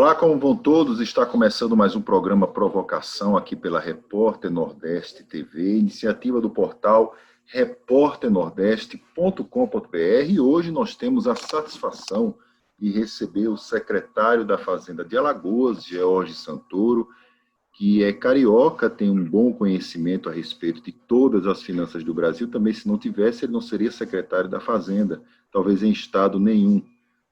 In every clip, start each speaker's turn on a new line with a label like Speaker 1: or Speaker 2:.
Speaker 1: Olá, como vão todos? Está começando mais um programa Provocação aqui pela Repórter Nordeste TV, iniciativa do portal repórternordeste.com.br, e hoje nós temos a satisfação de receber o secretário da Fazenda de Alagoas, George Santoro, que é carioca, tem um bom conhecimento a respeito de todas as finanças do Brasil. Também, se não tivesse, ele não seria secretário da Fazenda, talvez em estado nenhum.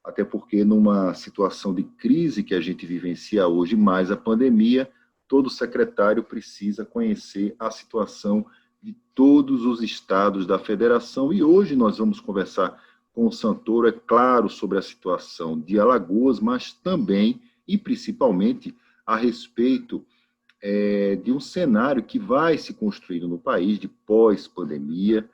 Speaker 1: Até porque, numa situação de crise que a gente vivencia hoje, mais a pandemia, todo secretário precisa conhecer a situação de todos os estados da federação. E hoje nós vamos conversar com o Santoro, é claro, sobre a situação de Alagoas, mas também e principalmente a respeito de um cenário que vai se construindo no país de pós-pandemia.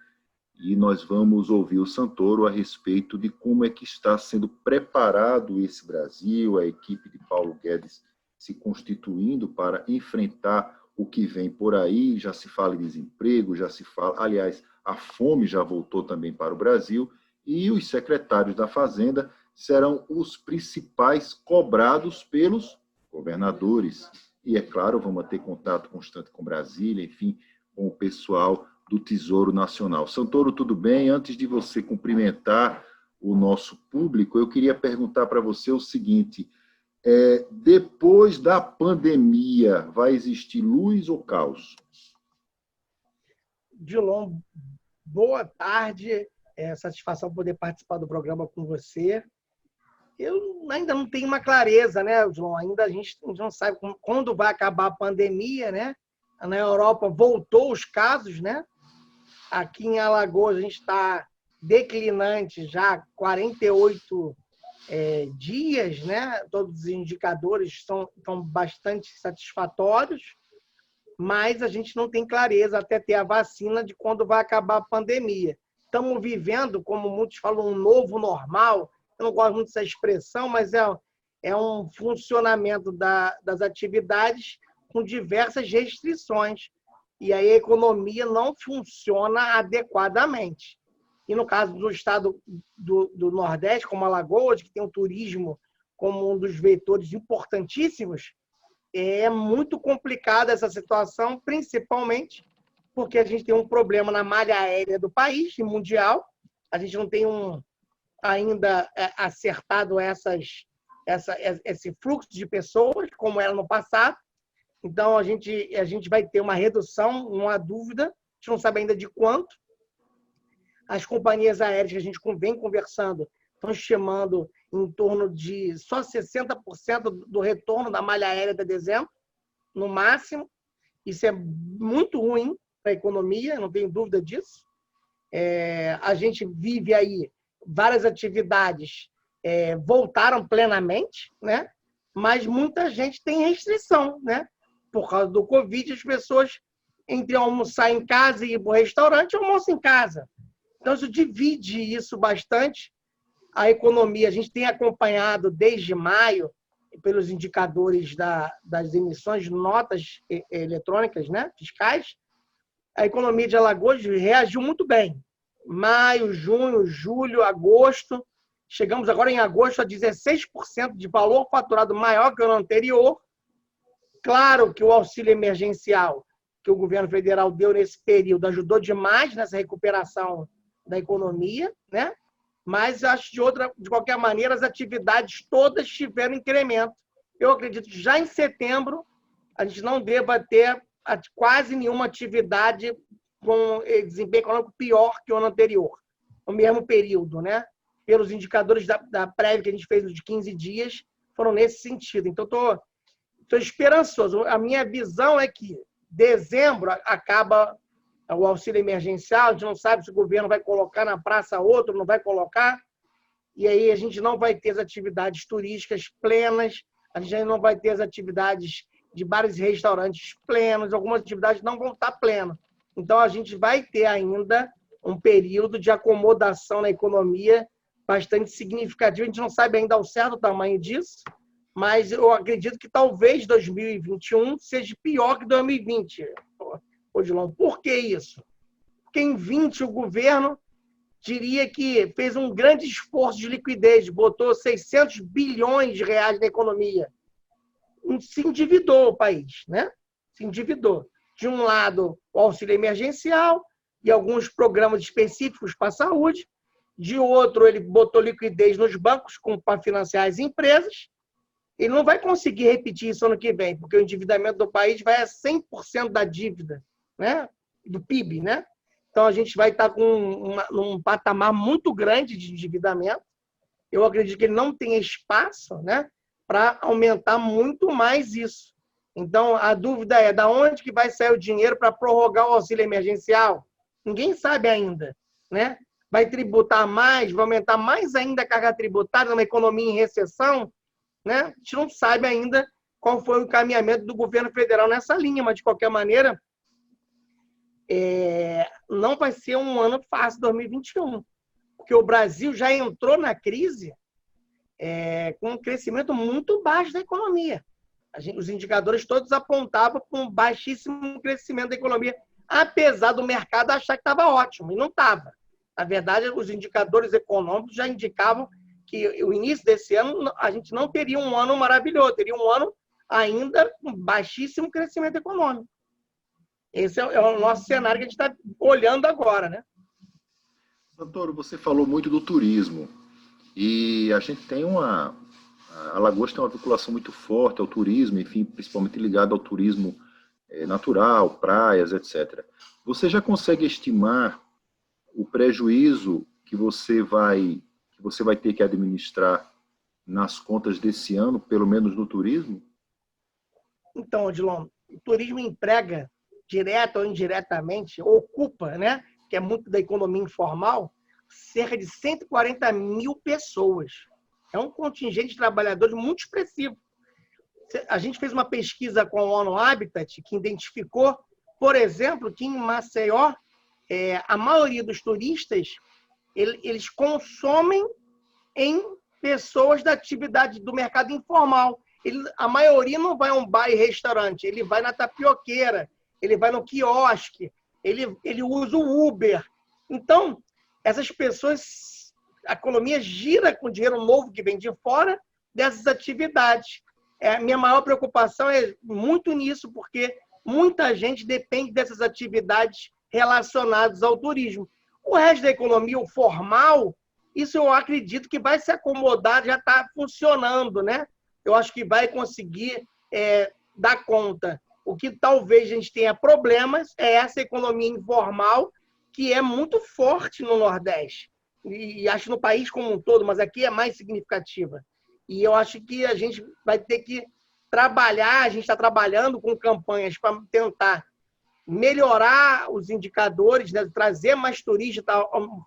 Speaker 1: E nós vamos ouvir o Santoro a respeito de como é que está sendo preparado esse Brasil, a equipe de Paulo Guedes se constituindo para enfrentar o que vem por aí. Já se fala em desemprego, já se fala, aliás, a fome já voltou também para o Brasil, e os secretários da Fazenda serão os principais cobrados pelos governadores. E, é claro, vamos ter contato constante com Brasília, enfim, com o pessoal do Tesouro Nacional. Santoro, tudo bem? Antes de você cumprimentar o nosso público, eu queria perguntar para você o seguinte: depois da pandemia, vai existir luz ou caos?
Speaker 2: Dilon, boa tarde. É satisfação poder participar do programa com você. Eu ainda não tenho uma clareza, né, Dilon? Ainda a gente não sabe quando vai acabar a pandemia, né? Na Europa voltou os casos, né? Aqui em Alagoas a gente está declinante já 48 dias, né? Todos os indicadores estão bastante satisfatórios, mas a gente não tem clareza até ter a vacina de quando vai acabar a pandemia. Estamos vivendo, como muitos falam, um novo normal. Eu não gosto muito dessa expressão, mas é um funcionamento das atividades com diversas restrições. E aí a economia não funciona adequadamente. E no caso do estado do Nordeste, como Alagoas, que tem o turismo como um dos vetores importantíssimos, é muito complicada essa situação, principalmente porque a gente tem um problema na malha aérea do país e mundial. A gente não tem ainda acertado esse fluxo de pessoas, como era no passado. Então, a gente vai ter uma redução, não há dúvida, a gente não sabe ainda de quanto. As companhias aéreas que a gente vem conversando estão estimando em torno de só 60% do retorno da malha aérea de dezembro, no máximo. Isso é muito ruim para a economia, não tenho dúvida disso. A gente vive aí, várias atividades voltaram plenamente, né? Mas muita gente tem restrição, né? Por causa do Covid, as pessoas, entre almoçar em casa e ir para o restaurante, almoçam em casa. Então, isso divide isso bastante. A economia, a gente tem acompanhado desde maio, pelos indicadores das emissões de notas eletrônicas, né, fiscais, a economia de Alagoas reagiu muito bem. Maio, junho, julho, agosto. Chegamos agora em agosto a 16% de valor faturado maior que o ano anterior. Claro que o auxílio emergencial que o governo federal deu nesse período ajudou demais nessa recuperação da economia, né? Mas acho de qualquer maneira, as atividades todas tiveram incremento. Eu acredito que já em setembro a gente não deva ter quase nenhuma atividade com desempenho econômico pior que o ano anterior, no mesmo período, né? Pelos indicadores da prévia que a gente fez de 15 dias, foram nesse sentido. Então, estou esperançoso. A minha visão é que dezembro acaba o auxílio emergencial, a gente não sabe se o governo vai colocar na praça outro, não vai colocar, e aí a gente não vai ter as atividades turísticas plenas, a gente não vai ter as atividades de bares e restaurantes plenos, algumas atividades não vão estar plenas. Então, a gente vai ter ainda um período de acomodação na economia bastante significativo. A gente não sabe ainda ao certo o tamanho disso, mas eu acredito que talvez 2021 seja pior que 2020. Odilon, por que isso? Porque em 20 o governo diria que fez um grande esforço de liquidez, botou 600 bilhões de reais na economia. se endividou o país, né? Se endividou. De um lado, o auxílio emergencial e alguns programas específicos para a saúde. De outro, ele botou liquidez nos bancos para financiar as empresas. Ele não vai conseguir repetir isso ano que vem, porque o endividamento do país vai a 100% da dívida, né? Do PIB, né? Então, a gente vai estar com um patamar muito grande de endividamento. Eu acredito que ele não tem espaço, né, para aumentar muito mais isso. Então, a dúvida é, de onde que vai sair o dinheiro para prorrogar o auxílio emergencial? Ninguém sabe ainda, né? Vai tributar mais, vai aumentar mais ainda a carga tributária numa economia em recessão, né? A gente não sabe ainda qual foi o encaminhamento do governo federal nessa linha, mas, de qualquer maneira, não vai ser um ano fácil, 2021, porque o Brasil já entrou na crise com um crescimento muito baixo da economia. Os indicadores todos apontavam para um baixíssimo crescimento da economia, apesar do mercado achar que estava ótimo, e não estava. Na verdade, os indicadores econômicos já indicavam que o início desse ano a gente não teria um ano maravilhoso, teria um ano ainda com baixíssimo crescimento econômico. Esse é o nosso cenário que a gente está olhando agora, né?
Speaker 1: Santoro, você falou muito do turismo. E a gente tem Alagoas tem uma vinculação muito forte ao turismo, enfim, principalmente ligado ao turismo natural, praias, etc. Você já consegue estimar o prejuízo que você vai ter que administrar nas contas desse ano, pelo menos no turismo?
Speaker 2: Então, Odilon, o turismo emprega, direto ou indiretamente, ocupa, né, que é muito da economia informal, cerca de 140 mil pessoas. É um contingente de trabalhadores muito expressivo. A gente fez uma pesquisa com a ONU Habitat, que identificou, por exemplo, que em Maceió, a maioria dos turistas, eles consomem em pessoas da atividade do mercado informal. A maioria não vai a um bar e restaurante, ele vai na tapioqueira, ele vai no quiosque, ele usa o Uber. Então, essas pessoas, a economia gira com dinheiro novo que vem de fora dessas atividades. A minha maior preocupação é muito nisso, porque muita gente depende dessas atividades relacionadas ao turismo. O resto da economia, o formal, isso eu acredito que vai se acomodar, já está funcionando, né? Eu acho que vai conseguir dar conta. O que talvez a gente tenha problemas é essa economia informal, que é muito forte no Nordeste. E acho no país como um todo, mas aqui é mais significativa. E eu acho que a gente vai ter que trabalhar, a gente está trabalhando com campanhas para tentar melhorar os indicadores, né, trazer mais turistas,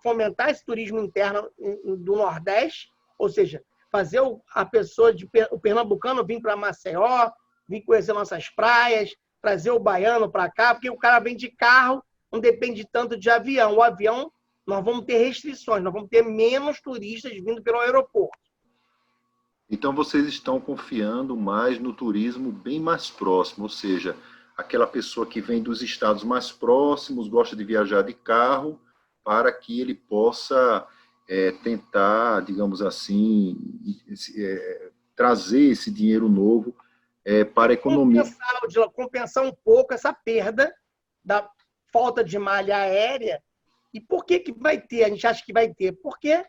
Speaker 2: fomentar esse turismo interno do Nordeste, ou seja, fazer o pernambucano vir para Maceió, vir conhecer nossas praias, trazer o baiano para cá, porque o cara vem de carro, não depende tanto de avião. O avião, nós vamos ter restrições, nós vamos ter menos turistas vindo pelo aeroporto.
Speaker 1: Então, vocês estão confiando mais no turismo bem mais próximo, ou seja, aquela pessoa que vem dos estados mais próximos, gosta de viajar de carro, para que ele possa tentar, digamos assim, trazer esse dinheiro novo para a economia.
Speaker 2: Compensar um pouco essa perda da falta de malha aérea. E por que vai ter? A gente acha que vai ter. Porque,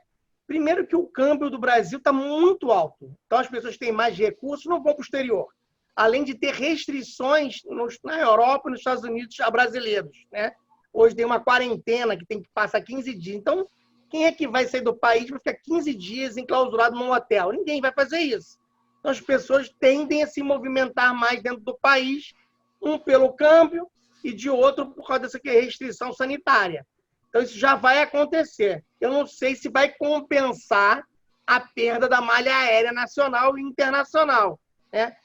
Speaker 2: primeiro, que o câmbio do Brasil está muito alto. Então, as pessoas têm mais recursos, não vão para o exterior. Além de ter restrições na Europa e nos Estados Unidos a brasileiros, né? Hoje tem uma quarentena que tem que passar 15 dias. Então, quem é que vai sair do país para ficar 15 dias enclausurado num hotel? Ninguém vai fazer isso. Então, as pessoas tendem a se movimentar mais dentro do país, um pelo câmbio e de outro por causa dessa restrição sanitária. Então, isso já vai acontecer. Eu não sei se vai compensar a perda da malha aérea nacional e internacional, né?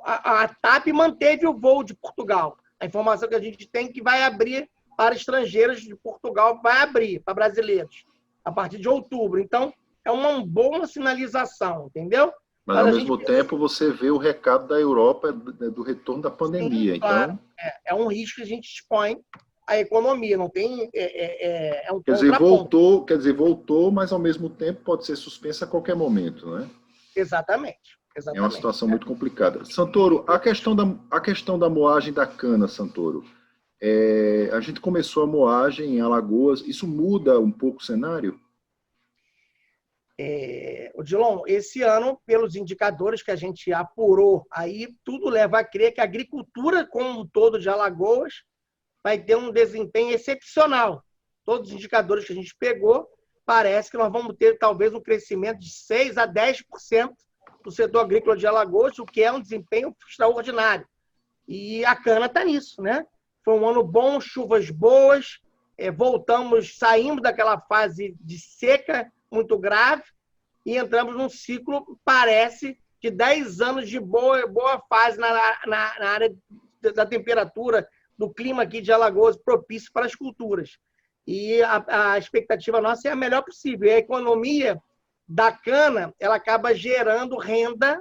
Speaker 2: A TAP manteve o voo de Portugal. A informação que a gente tem é que vai abrir para estrangeiros de Portugal, vai abrir para brasileiros a partir de outubro. Então, é uma boa sinalização, entendeu?
Speaker 1: Mas ao mesmo tempo, você vê o recado da Europa do retorno da pandemia. Sim, claro.
Speaker 2: Então, é um risco que a gente expõe à economia. Não tem, um
Speaker 1: quer dizer, voltou, mas ao mesmo tempo pode ser suspensa a qualquer momento, né?
Speaker 2: Exatamente.
Speaker 1: É uma
Speaker 2: Exatamente.
Speaker 1: situação muito complicada. Santoro, a questão da moagem da cana, Santoro, a gente começou a moagem em Alagoas, isso muda um pouco o cenário?
Speaker 2: Odilon, esse ano, pelos indicadores que a gente apurou, aí tudo leva a crer que a agricultura como um todo de Alagoas vai ter um desempenho excepcional. Todos os indicadores que a gente pegou, parece que nós vamos ter talvez um crescimento de 6% a 10% do setor agrícola de Alagoas, o que é um desempenho extraordinário. E a cana está nisso, né? Foi um ano bom, chuvas boas, saímos daquela fase de seca muito grave e entramos num ciclo, parece, de 10 anos de boa fase na área da temperatura, do clima aqui de Alagoas, propício para as culturas. E a expectativa nossa é a melhor possível. E a economia da cana, ela acaba gerando renda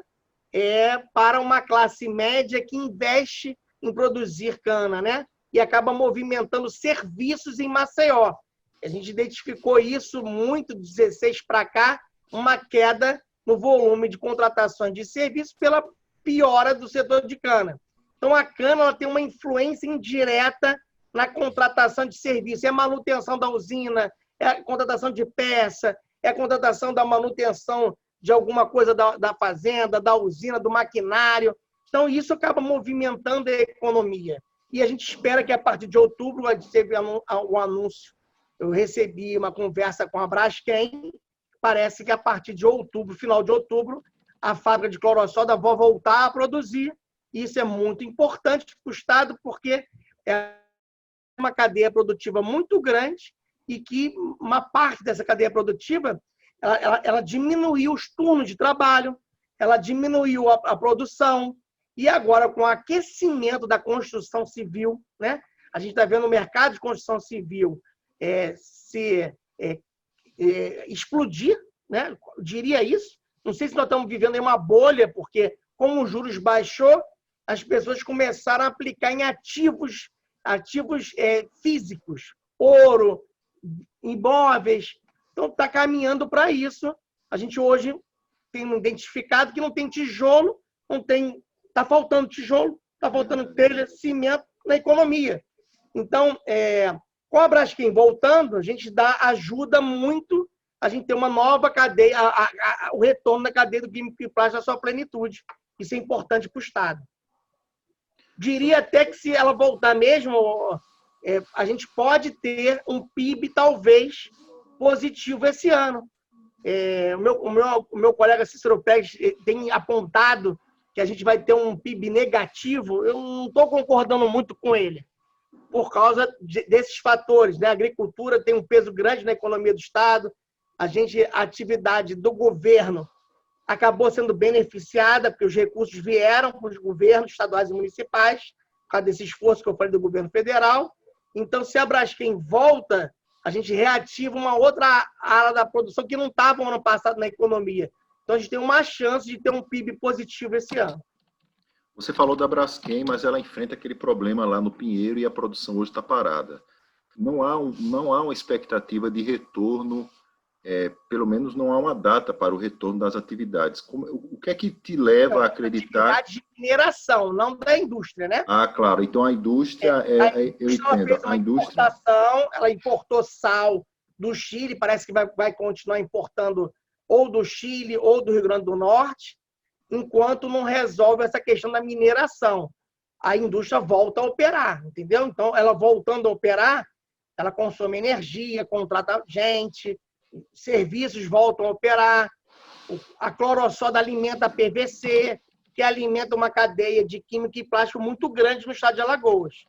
Speaker 2: para uma classe média que investe em produzir cana, né? E acaba movimentando serviços em Maceió. A gente identificou isso muito, de 16 para cá, uma queda no volume de contratações de serviços pela piora do setor de cana. Então, a cana ela tem uma influência indireta na contratação de serviço. É a manutenção da usina, é a contratação de peça, é a contratação da manutenção de alguma coisa da fazenda, da usina, do maquinário. Então, isso acaba movimentando a economia. E a gente espera que, a partir de outubro, teve o anúncio, eu recebi uma conversa com a Braskem, parece que a partir de outubro, final de outubro, a fábrica de cloro-soda vai voltar a produzir. Isso é muito importante para o Estado, porque é uma cadeia produtiva muito grande e que uma parte dessa cadeia produtiva ela diminuiu os turnos de trabalho, ela diminuiu a produção, e agora, com o aquecimento da construção civil, né? A gente está vendo o mercado de construção civil explodir, né? Eu diria isso. Não sei se nós estamos vivendo em uma bolha, porque, como os juros baixou, as pessoas começaram a aplicar em ativos físicos, ouro, imóveis. Então, está caminhando para isso. A gente hoje tem identificado que não tem tijolo, está faltando tijolo, está faltando telha, cimento na economia. Então, com a Braskem voltando, a gente ajuda muito a gente ter uma nova cadeia, o retorno da cadeia do químico e plástico na sua plenitude. Isso é importante para o Estado. Diria até que, se ela voltar mesmo, a gente pode ter um PIB, talvez, positivo esse ano. O meu colega Cícero Pérez tem apontado que a gente vai ter um PIB negativo. Eu não estou concordando muito com ele, por causa desses fatores, né? A agricultura tem um peso grande na economia do Estado, a atividade do governo acabou sendo beneficiada, porque os recursos vieram para os governos estaduais e municipais, por causa desse esforço que eu falei do governo federal. Então, se a Braskem volta, a gente reativa uma outra área da produção que não estava no ano passado na economia. Então, a gente tem uma chance de ter um PIB positivo esse ano.
Speaker 1: Você falou da Braskem, mas ela enfrenta aquele problema lá no Pinheiro e a produção hoje está parada. Não há uma expectativa de retorno, pelo menos não há uma data para o retorno das atividades. O que é que te leva a acreditar?
Speaker 2: Atividade de mineração, não da indústria, né?
Speaker 1: Ah, claro. Então a indústria, eu entendo.
Speaker 2: Fez uma importação, ela importou sal do Chile, parece que vai continuar importando ou do Chile ou do Rio Grande do Norte, enquanto não resolve essa questão da mineração. A indústria volta a operar, entendeu? Então, ela voltando a operar, ela consome energia, contrata gente, serviços voltam a operar, a cloro-soda alimenta a PVC, que alimenta uma cadeia de química e plástico muito grande no estado de Alagoas.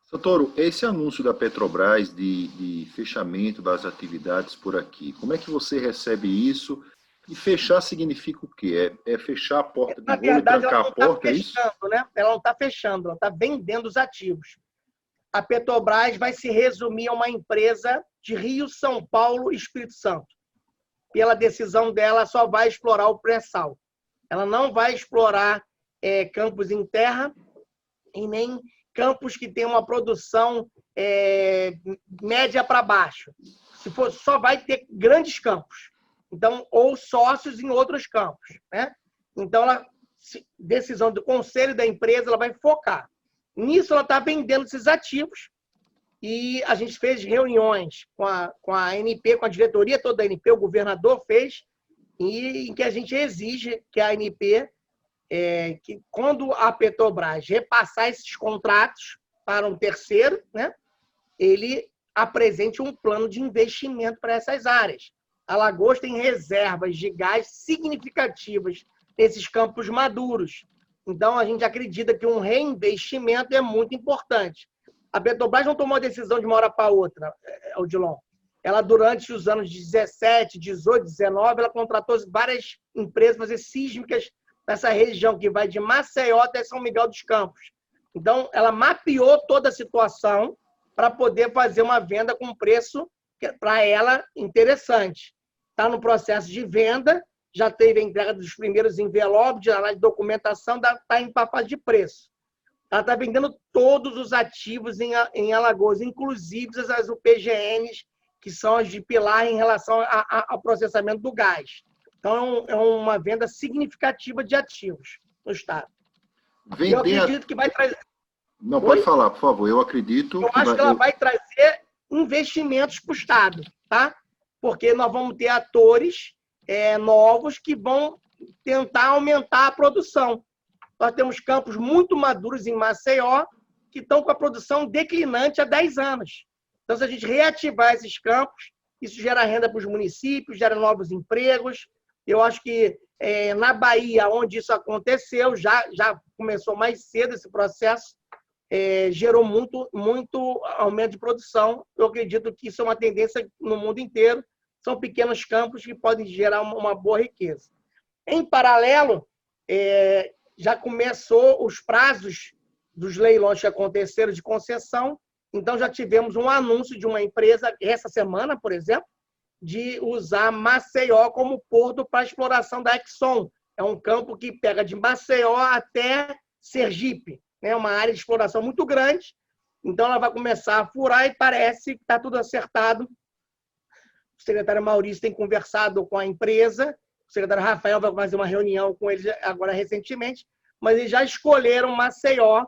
Speaker 1: Santoro, esse anúncio da Petrobras de fechamento das atividades por aqui, como é que você recebe isso? E fechar significa o quê? É fechar a porta de rolo e trancar a porta, é isso?
Speaker 2: Né? Ela não está fechando, ela está vendendo os ativos. A Petrobras vai se resumir a uma empresa de Rio, São Paulo e Espírito Santo. Pela decisão dela, só vai explorar o pré-sal. Ela não vai explorar campos em terra e nem campos que tenham uma produção média para baixo. Se for, só vai ter grandes campos. Então, ou sócios em outros campos, né? Então, decisão do conselho da empresa, ela vai focar. Nisso, ela está vendendo esses ativos e a gente fez reuniões com a ANP, com a diretoria toda da ANP, o governador fez, e em que a gente exige que a ANP, que quando a Petrobras repassar esses contratos para um terceiro, né, ele apresente um plano de investimento para essas áreas. Alagoas tem reservas de gás significativas nesses campos maduros. Então, a gente acredita que um reinvestimento é muito importante. A Petrobras não tomou a decisão de uma hora para outra, Odilon. Ela, durante os anos de 17, 18, 19, ela contratou várias empresas para fazer sísmicas nessa região, que vai de Maceió até São Miguel dos Campos. Então, ela mapeou toda a situação para poder fazer uma venda com preço para ela interessante. Está no processo de venda, já teve a entrega dos primeiros envelopes, de documentação, está em fase de preço. Ela está vendendo todos os ativos em Alagoas, inclusive as UPGNs, que são as de pilar em relação ao processamento do gás. Então, é uma venda significativa de ativos no Estado. Eu acredito que vai trazer...
Speaker 1: Não, pode falar, por favor. Eu acredito
Speaker 2: Eu acho que ela vai trazer investimentos para o Estado, tá? Porque nós vamos ter atores novos que vão tentar aumentar a produção. Nós temos campos muito maduros em Maceió que estão com a produção declinante há 10 anos. Então, se a gente reativar esses campos, isso gera renda para os municípios, gera novos empregos. Eu acho que na Bahia, onde isso aconteceu, já começou mais cedo esse processo, gerou muito aumento de produção. Eu acredito que isso é uma tendência no mundo inteiro. São pequenos campos que podem gerar uma boa riqueza. Em paralelo, já começou os prazos dos leilões que aconteceram de concessão. Então, já tivemos um anúncio de uma empresa, essa semana, por exemplo, de usar Maceió como porto para a exploração da Exxon. É um campo que pega de Maceió até Sergipe. É uma área de exploração muito grande. Então, ela vai começar a furar e parece que está tudo acertado. O secretário Maurício tem conversado com a empresa, o secretário Rafael vai fazer uma reunião com eles agora recentemente, mas eles já escolheram Maceió,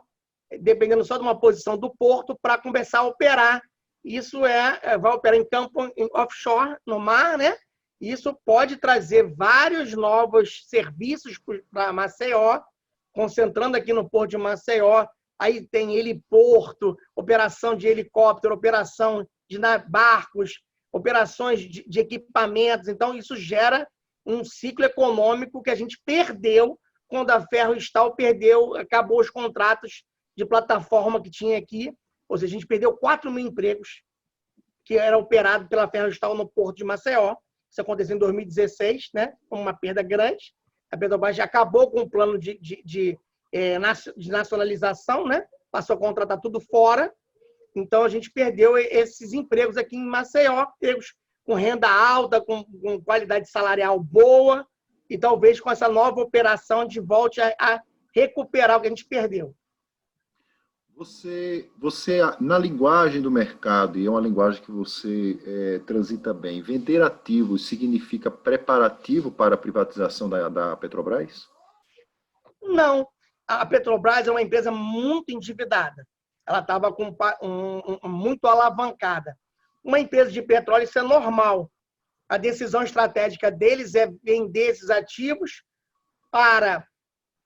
Speaker 2: dependendo só de uma posição do porto, para começar a operar. Isso vai operar em campo offshore, no mar, né? Isso pode trazer vários novos serviços para Maceió, concentrando aqui no Porto de Maceió. Aí tem heliporto, operação de helicóptero, operação de barcos, operações de equipamentos. Então, isso gera um ciclo econômico que a gente perdeu quando a Ferrostal acabou os contratos de plataforma que tinha aqui. Ou seja, a gente perdeu 4 mil empregos que era operado pela Ferrostal no Porto de Maceió. Isso aconteceu em 2016, né? Uma perda grande. A Petrobras já acabou com o plano de nacionalização, né? Passou a contratar tudo fora. Então, a gente perdeu esses empregos aqui em Maceió, empregos com renda alta, com qualidade salarial boa, e talvez com essa nova operação a gente volte a recuperar o que a gente perdeu.
Speaker 1: Você na linguagem do mercado, e é uma linguagem que você transita bem, vender ativos significa preparativo para a privatização da Petrobras?
Speaker 2: Não. A Petrobras é uma empresa muito endividada. Ela estava muito alavancada. Uma empresa de petróleo, isso é normal. A decisão estratégica deles é vender esses ativos para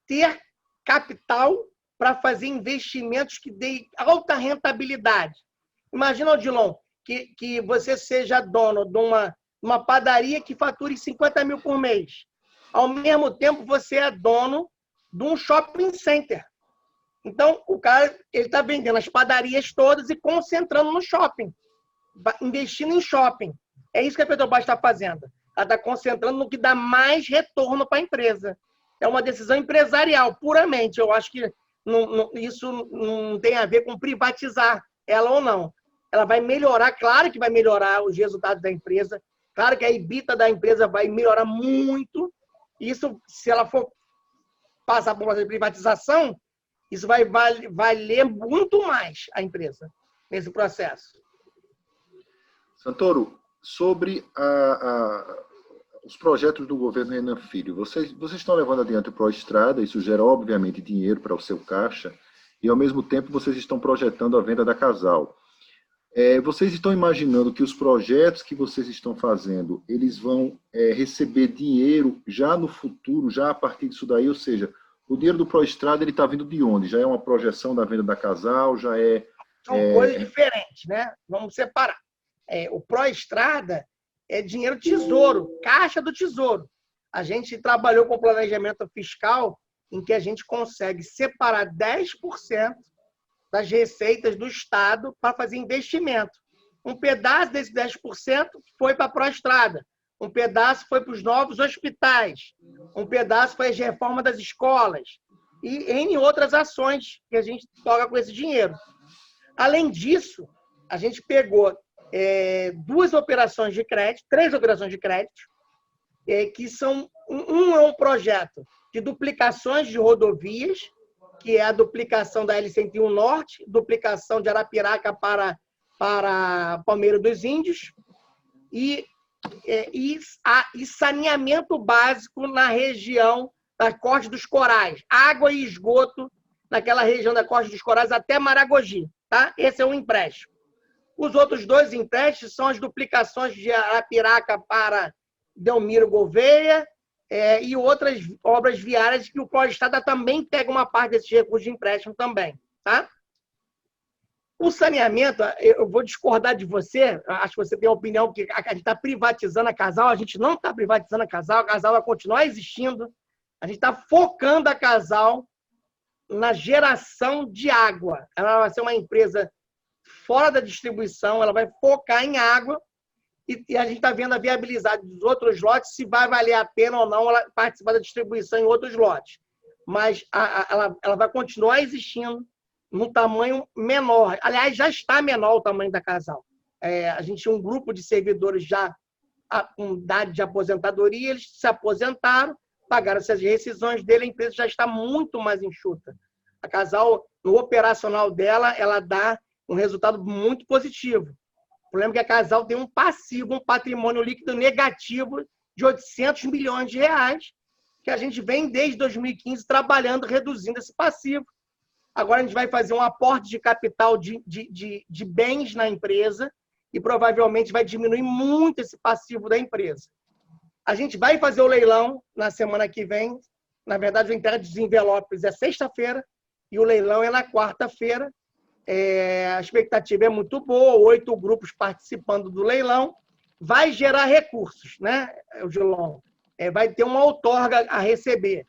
Speaker 2: ter capital para fazer investimentos que deem alta rentabilidade. Imagina, Odilon, que você seja dono de uma padaria que fature 50 mil por mês. Ao mesmo tempo, você é dono de um shopping center. Então, o cara está vendendo as padarias todas e concentrando no shopping, investindo em shopping. É isso que a Petrobras está fazendo. Ela está concentrando no que dá mais retorno para a empresa. É uma decisão empresarial, puramente. Eu acho que isso não tem a ver com privatizar ela ou não. Ela vai melhorar, claro que vai melhorar os resultados da empresa, claro que a EBITDA da empresa vai melhorar muito. Isso, se ela for passar por uma privatização, isso vai valer muito mais a empresa nesse processo.
Speaker 1: Santoro, sobre os projetos do governo Renan Filho, vocês estão levando adiante o Proestrada, isso gera, obviamente, dinheiro para o seu caixa, e, ao mesmo tempo, vocês estão projetando a venda da Casal. Vocês estão imaginando que os projetos que vocês estão fazendo, eles vão receber dinheiro já no futuro, já a partir disso daí, ou seja, o dinheiro do Proestrada, ele está vindo de onde? Já é uma projeção da venda da Casal, já é...
Speaker 2: São coisas diferentes, né? Vamos separar. O Proestrada é dinheiro tesouro, caixa do tesouro. A gente trabalhou com planejamento fiscal em que a gente consegue separar 10% das receitas do Estado para fazer investimento. Um pedaço desses 10% foi para a Proestrada, um pedaço foi para os novos hospitais, um pedaço foi a reforma das escolas e em outras ações que a gente toca com esse dinheiro. Além disso, a gente pegou três operações de crédito, que são... Um é um projeto de duplicações de rodovias, que é a duplicação da L-101 Norte, duplicação de Arapiraca para Palmeira dos Índios, e saneamento básico na região da Costa dos Corais, água e esgoto naquela região da Costa dos Corais até Maragogi. Tá? Esse é um empréstimo. Os outros dois empréstimos são as duplicações de Arapiraca para Delmiro Gouveia e outras obras viárias que o Proestrada também pega uma parte desses recursos de empréstimo também. Tá? O saneamento, eu vou discordar de você, acho que você tem a opinião que a gente está privatizando a Casal, a gente não está privatizando a Casal vai continuar existindo, a gente está focando a Casal na geração de água. Ela vai ser uma empresa fora da distribuição, ela vai focar em água e a gente está vendo a viabilidade dos outros lotes, se vai valer a pena ou não ela participar da distribuição em outros lotes. Mas ela vai continuar existindo num tamanho menor. Aliás, já está menor o tamanho da Casal. A gente tinha um grupo de servidores já com idade de aposentadoria, eles se aposentaram, pagaram essas rescisões dele, a empresa já está muito mais enxuta. A Casal, no operacional dela, ela dá um resultado muito positivo. O problema é que a Casal tem um passivo, um patrimônio líquido negativo de 800 milhões de reais, que a gente vem desde 2015 trabalhando, reduzindo esse passivo. Agora a gente vai fazer um aporte de capital de bens na empresa e provavelmente vai diminuir muito esse passivo da empresa. A gente vai fazer o leilão na semana que vem. Na verdade, a entrega dos envelopes é sexta-feira e o leilão é na quarta-feira. A expectativa é muito boa, 8 grupos participando do leilão. Vai gerar recursos, né, Gilon? Vai ter uma outorga a receber.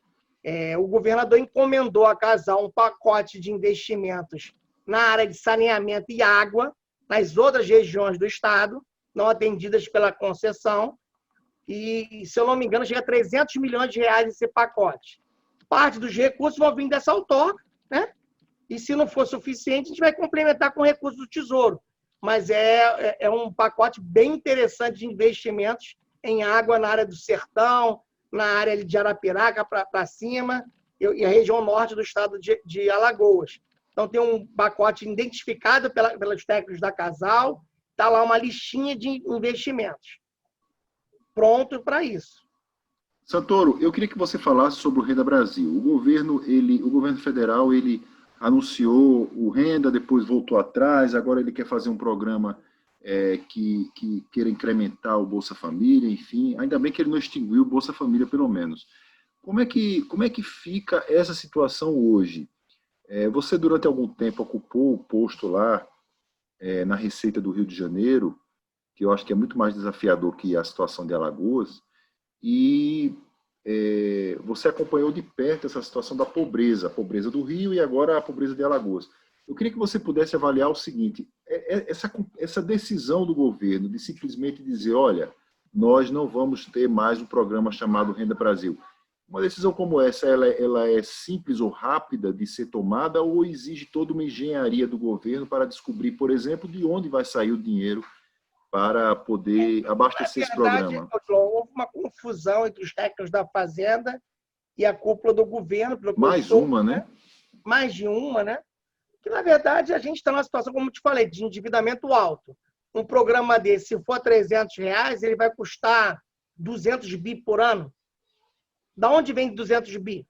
Speaker 2: O governador encomendou à Casal um pacote de investimentos na área de saneamento e água nas outras regiões do estado, não atendidas pela concessão, e, se eu não me engano, chega a 300 milhões de reais esse pacote. Parte dos recursos vão vir dessa outorga, né? E, se não for suficiente, a gente vai complementar com recursos do Tesouro. Mas é um pacote bem interessante de investimentos em água na área do Sertão, na área de Arapiraca para cima, e a região norte do estado de Alagoas. Então, tem um pacote identificado pelos técnicos da Casal, está lá uma listinha de investimentos. Pronto para isso.
Speaker 1: Santoro, eu queria que você falasse sobre o Renda Brasil. O governo federal, ele anunciou o Renda, depois voltou atrás, agora ele quer fazer um programa que queira incrementar o Bolsa Família, enfim. Ainda bem que ele não extinguiu o Bolsa Família, pelo menos. Como é que fica essa situação hoje? Você, durante algum tempo, ocupou o posto lá na Receita do Rio de Janeiro, que eu acho que é muito mais desafiador que a situação de Alagoas, e você acompanhou de perto essa situação da pobreza, a pobreza do Rio e agora a pobreza de Alagoas. Eu queria que você pudesse avaliar o seguinte, essa decisão do governo de simplesmente dizer, olha, nós não vamos ter mais um programa chamado Renda Brasil. Uma decisão como essa, ela é simples ou rápida de ser tomada ou exige toda uma engenharia do governo para descobrir, por exemplo, de onde vai sair o dinheiro para poder abastecer esse programa?
Speaker 2: Houve uma confusão entre os técnicos da Fazenda e a cúpula do governo.
Speaker 1: Mais uma, né?
Speaker 2: Mais de uma, né? Que, na verdade, a gente está numa situação, como eu te falei, de endividamento alto. Um programa desse, se for R$300, ele vai custar 200 bi por ano. Da onde vem 200 bi?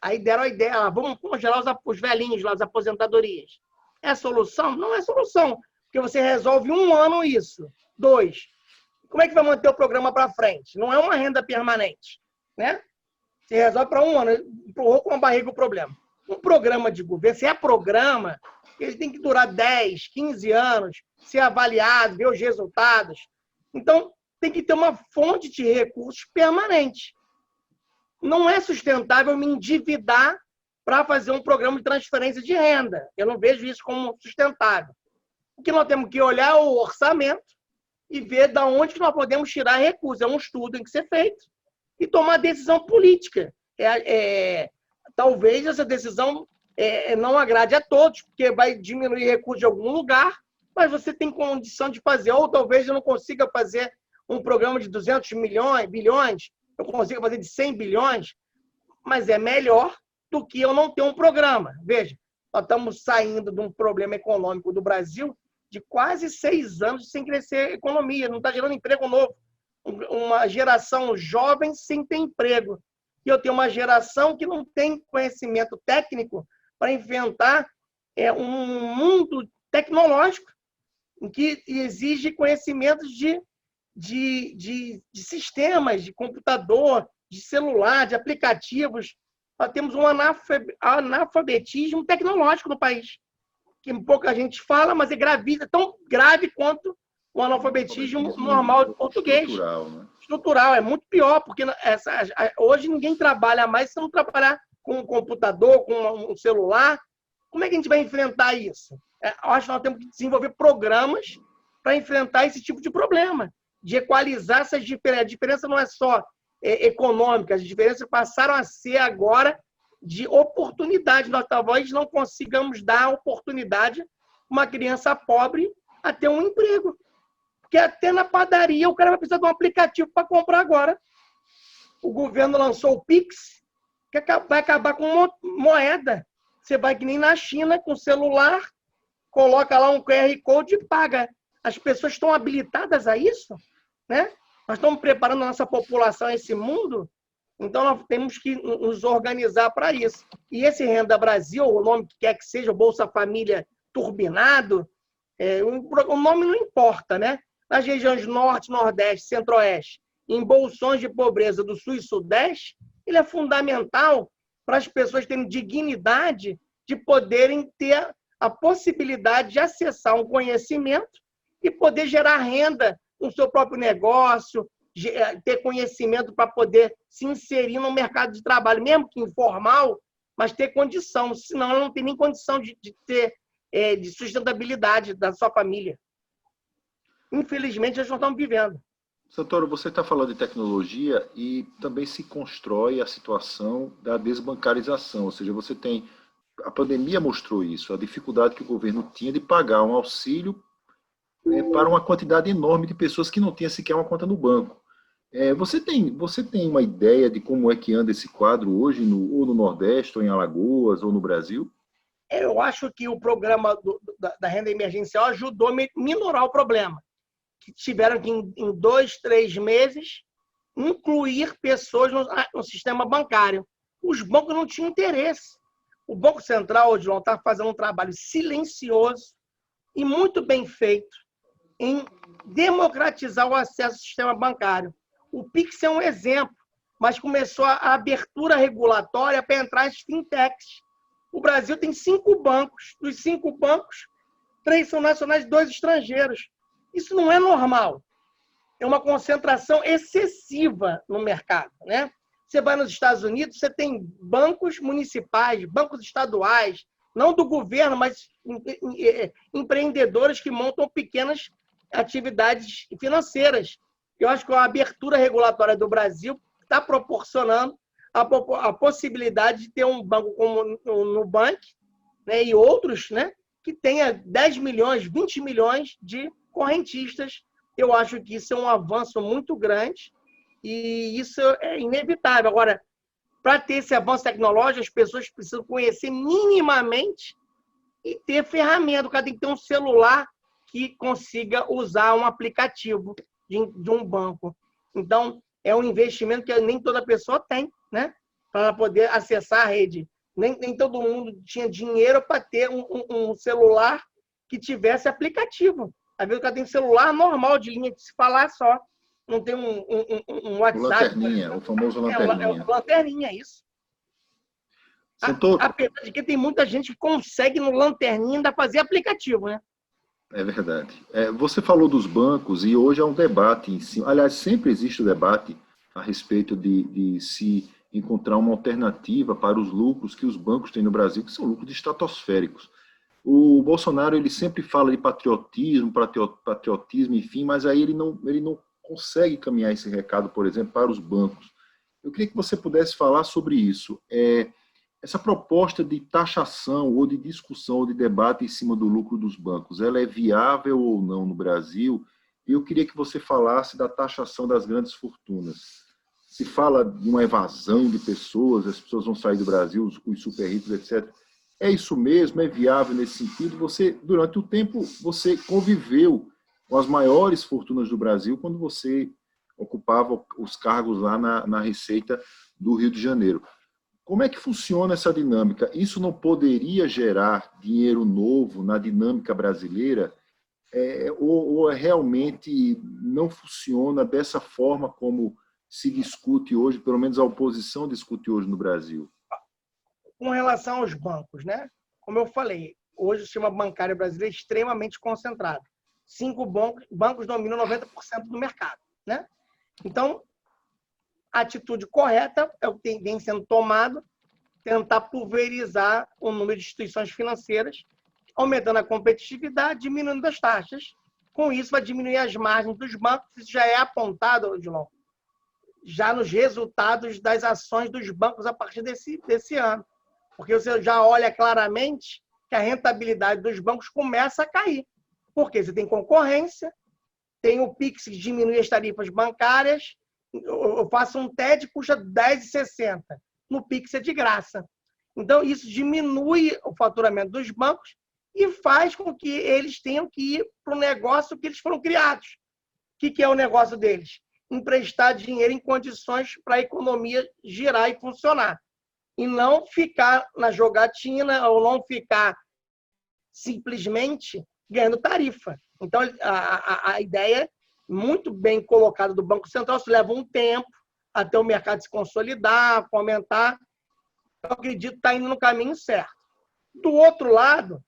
Speaker 2: Aí deram a ideia, vamos congelar os velhinhos lá, as aposentadorias. É solução? Não é solução, porque você resolve um ano isso. 2, como é que vai manter o programa para frente? Não é uma renda permanente, né? Você resolve para um ano, empurrou com a barriga o problema. Um programa de governo, se é programa, ele tem que durar 10, 15 anos, ser avaliado, ver os resultados. Então, tem que ter uma fonte de recursos permanente. Não é sustentável me endividar para fazer um programa de transferência de renda. Eu não vejo isso como sustentável. O que nós temos que olhar é o orçamento e ver de onde que nós podemos tirar recursos. É um estudo que tem que ser feito e tomar decisão política. Talvez essa decisão não agrade a todos, porque vai diminuir recursos de algum lugar, mas você tem condição de fazer. Ou talvez eu não consiga fazer um programa de 200 bilhões, eu consigo fazer de 100 bilhões, mas é melhor do que eu não ter um programa. Veja, nós estamos saindo de um problema econômico do Brasil de quase 6 anos sem crescer a economia, não está gerando emprego novo. Uma geração jovem sem ter emprego. E eu tenho uma geração que não tem conhecimento técnico para enfrentar um mundo tecnológico em que exige conhecimentos de sistemas, de computador, de celular, de aplicativos. Nós temos um analfabetismo tecnológico no país, que pouca gente fala, mas é tão grave quanto o analfabetismo normal de português.
Speaker 1: Estrutural, né?
Speaker 2: Estrutural, é muito pior, porque hoje ninguém trabalha mais se não trabalhar com um computador, com um celular. Como é que a gente vai enfrentar isso? Eu acho que nós temos que desenvolver programas para enfrentar esse tipo de problema, de equalizar essas diferenças. A diferença não é só econômica, as diferenças passaram a ser agora de oportunidade. Nós talvez não consigamos dar oportunidade a uma criança pobre a ter um emprego. Porque até na padaria o cara vai precisar de um aplicativo para comprar agora. O governo lançou o Pix, que vai acabar com moeda. Você vai que nem na China, com celular, coloca lá um QR Code e paga. As pessoas estão habilitadas a isso, né? Nós estamos preparando a nossa população a esse mundo, então nós temos que nos organizar para isso. E esse Renda Brasil, o nome que quer que seja, o Bolsa Família turbinado, o nome não importa, né? Nas regiões Norte, Nordeste, Centro-Oeste, em bolsões de pobreza do Sul e Sudeste, ele é fundamental para as pessoas terem dignidade de poderem ter a possibilidade de acessar um conhecimento e poder gerar renda no seu próprio negócio, ter conhecimento para poder se inserir no mercado de trabalho, mesmo que informal, mas ter condição, senão ela não tem nem condição de ter de sustentabilidade da sua família. Infelizmente, nós não estamos vivendo.
Speaker 1: Santoro, você está falando de tecnologia e também se constrói a situação da desbancarização, ou seja, você tem, a pandemia mostrou isso, a dificuldade que o governo tinha de pagar um auxílio para uma quantidade enorme de pessoas que não tinham sequer uma conta no banco. Você tem uma ideia de como é que anda esse quadro hoje, ou no Nordeste, ou em Alagoas, ou no Brasil?
Speaker 2: Eu acho que o programa da renda emergencial ajudou a minorar o problema. Que tiveram que, em 2, 3 meses, incluir pessoas no sistema bancário. Os bancos não tinham interesse. O Banco Central, Odilon, está fazendo um trabalho silencioso e muito bem feito em democratizar o acesso ao sistema bancário. O Pix é um exemplo, mas começou a abertura regulatória para entrar as fintechs. O Brasil tem 5 bancos. Dos 5 bancos, 3 são nacionais e 2 estrangeiros. Isso não é normal. É uma concentração excessiva no mercado, né? Você vai nos Estados Unidos, você tem bancos municipais, bancos estaduais, não do governo, mas empreendedores que montam pequenas atividades financeiras. Eu acho que a abertura regulatória do Brasil está proporcionando a possibilidade de ter um banco como o Nubank, né, e outros, né, que tenha 10 milhões, 20 milhões de correntistas. Eu acho que isso é um avanço muito grande e isso é inevitável. Agora, para ter esse avanço tecnológico, as pessoas precisam conhecer minimamente e ter ferramenta. O cara tem que ter um celular que consiga usar um aplicativo de um banco. Então, é um investimento que nem toda pessoa tem, né? Para poder acessar a rede. Nem todo mundo tinha dinheiro para ter um celular que tivesse aplicativo. Às vezes o cara tem celular normal, de linha de se falar só. Não tem um
Speaker 1: O
Speaker 2: WhatsApp.
Speaker 1: lanterninha, o famoso
Speaker 2: É
Speaker 1: lanterninha.
Speaker 2: lanterninha, isso.
Speaker 1: Santoro,
Speaker 2: Apesar de que tem muita gente que consegue no lanterninha ainda fazer aplicativo, né?
Speaker 1: é verdade. Você falou dos bancos e hoje há um debate em cima. Aliás, sempre existe o debate a respeito de se encontrar uma alternativa para os lucros que os bancos têm no Brasil, que são lucros estratosféricos. O Bolsonaro ele sempre fala de patriotismo, enfim, mas aí ele não consegue caminhar esse recado, por exemplo, para os bancos. Eu queria que você pudesse falar sobre isso. Essa proposta de taxação ou de discussão ou de debate em cima do lucro dos bancos, ela é viável ou não no Brasil? E eu queria que você falasse da taxação das grandes fortunas. Se fala de uma evasão de pessoas, as pessoas vão sair do Brasil, os super ricos, etc. É isso mesmo? É viável nesse sentido? Você, durante o tempo, você conviveu com as maiores fortunas do Brasil quando você ocupava os cargos lá na Receita do Rio de Janeiro. Como é que funciona essa dinâmica? Isso não poderia gerar dinheiro novo na dinâmica brasileira? Ou realmente não funciona dessa forma como se discute hoje, pelo menos a oposição discute hoje no Brasil?
Speaker 2: Com relação aos bancos, né? Como eu falei, hoje o sistema bancário brasileiro é extremamente concentrado. 5 bancos dominam 90% do mercado, né? Então, a atitude correta é o que vem sendo tomado, tentar pulverizar o número de instituições financeiras, aumentando a competitividade, diminuindo as taxas. Com isso, vai diminuir as margens dos bancos. Isso já é apontado, Odilon, já nos resultados das ações dos bancos a partir desse ano. Porque você já olha claramente que a rentabilidade dos bancos começa a cair. Porque você tem concorrência, tem o Pix que diminui as tarifas bancárias, eu faço um TED, custa R$10,60. No Pix é de graça. Então, isso diminui o faturamento dos bancos e faz com que eles tenham que ir para o negócio que eles foram criados. O que é o negócio deles? Emprestar dinheiro em condições para a economia girar e funcionar. E não ficar na jogatina ou não ficar simplesmente ganhando tarifa. Então, a ideia muito bem colocada do Banco Central, isso leva um tempo até o mercado se consolidar, fomentar. Eu acredito que está indo no caminho certo. Do outro lado,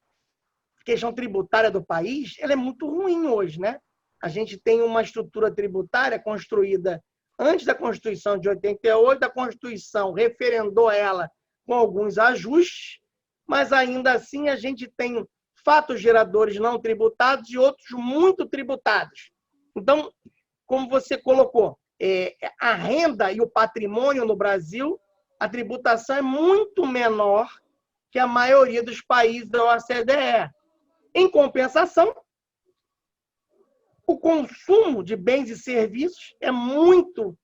Speaker 2: a questão tributária do país, ela é muito ruim hoje, né? A gente tem uma estrutura tributária construída antes da Constituição de 88, a Constituição referendou ela com alguns ajustes, mas ainda assim a gente tem fatos geradores não tributados e outros muito tributados. Então, como você colocou, a renda e o patrimônio no Brasil, a tributação é muito menor que a maioria dos países da OCDE. Em compensação, o consumo de bens e serviços é muito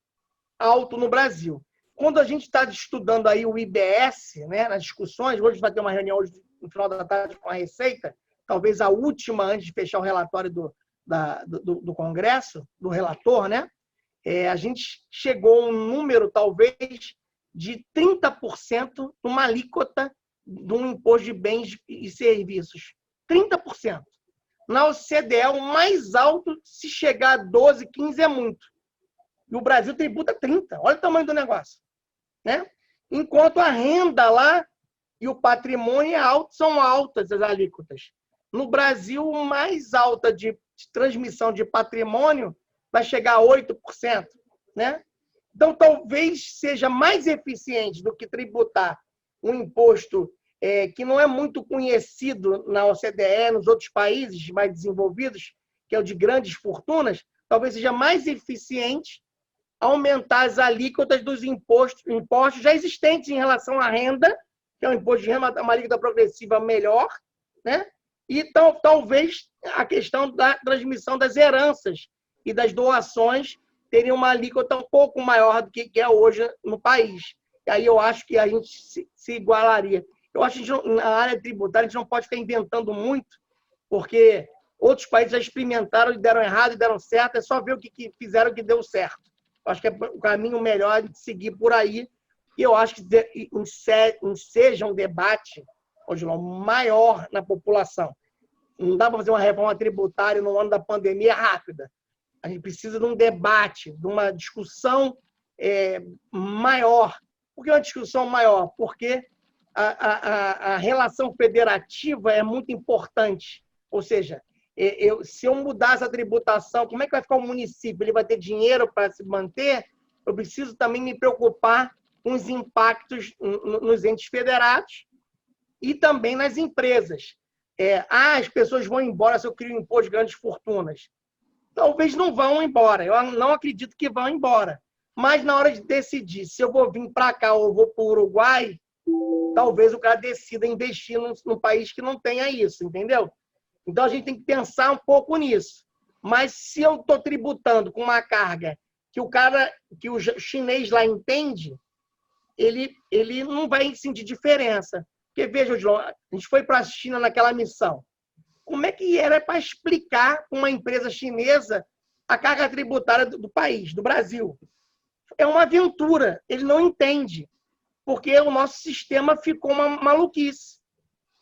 Speaker 2: alto no Brasil. Quando a gente está estudando aí o IBS, né, nas discussões, hoje vai ter uma reunião hoje, no final da tarde com a Receita, talvez a última antes de fechar o relatório do Congresso, do relator, né? A gente chegou a um número, talvez, de 30% numa alíquota de um imposto de bens e serviços. 30%. Na OCDE, o mais alto, se chegar a 12, 15 é muito. E o Brasil tributa 30%. Olha o tamanho do negócio. Né? Enquanto a renda lá e o patrimônio são altas as alíquotas. No Brasil, o mais alta de transmissão de patrimônio vai chegar a 8%. Né? Então, talvez seja mais eficiente do que tributar um imposto que não é muito conhecido na OCDE, nos outros países mais desenvolvidos, que é o de grandes fortunas, talvez seja mais eficiente aumentar as alíquotas dos impostos já existentes em relação à renda, que é um imposto de renda, uma alíquota progressiva melhor, né? E talvez a questão da transmissão das heranças e das doações teria uma alíquota um pouco maior do que é hoje no país. E aí eu acho que a gente se igualaria. Eu acho que na área tributária a gente não pode ficar inventando muito, porque outros países já experimentaram e deram errado e deram certo, é só ver o que fizeram que deu certo. Acho que é o caminho melhor de seguir por aí. E eu acho que seja um debate, Odilon, maior na população. Não dá para fazer uma reforma tributária no ano da pandemia rápida. A gente precisa de um debate, de uma discussão maior. Por que uma discussão maior? Porque a relação federativa é muito importante. Ou seja, se eu mudar essa tributação, como é que vai ficar o município? Ele vai ter dinheiro para se manter? Eu preciso também me preocupar com os impactos nos entes federados e também nas empresas. As pessoas vão embora se eu crio um imposto de grandes fortunas. Talvez não vão embora. Eu não acredito que vão embora. Mas na hora de decidir se eu vou vir para cá ou vou para o Uruguai, talvez o cara decida investir num país que não tenha isso, entendeu? Então a gente tem que pensar um pouco nisso. Mas se eu estou tributando com uma carga que o chinês lá entende, ele não vai sentir diferença. Porque, veja, Odilon, a gente foi para a China naquela missão. Como é que era para explicar para uma empresa chinesa a carga tributária do país, do Brasil? É uma aventura. Ele não entende, porque o nosso sistema ficou uma maluquice.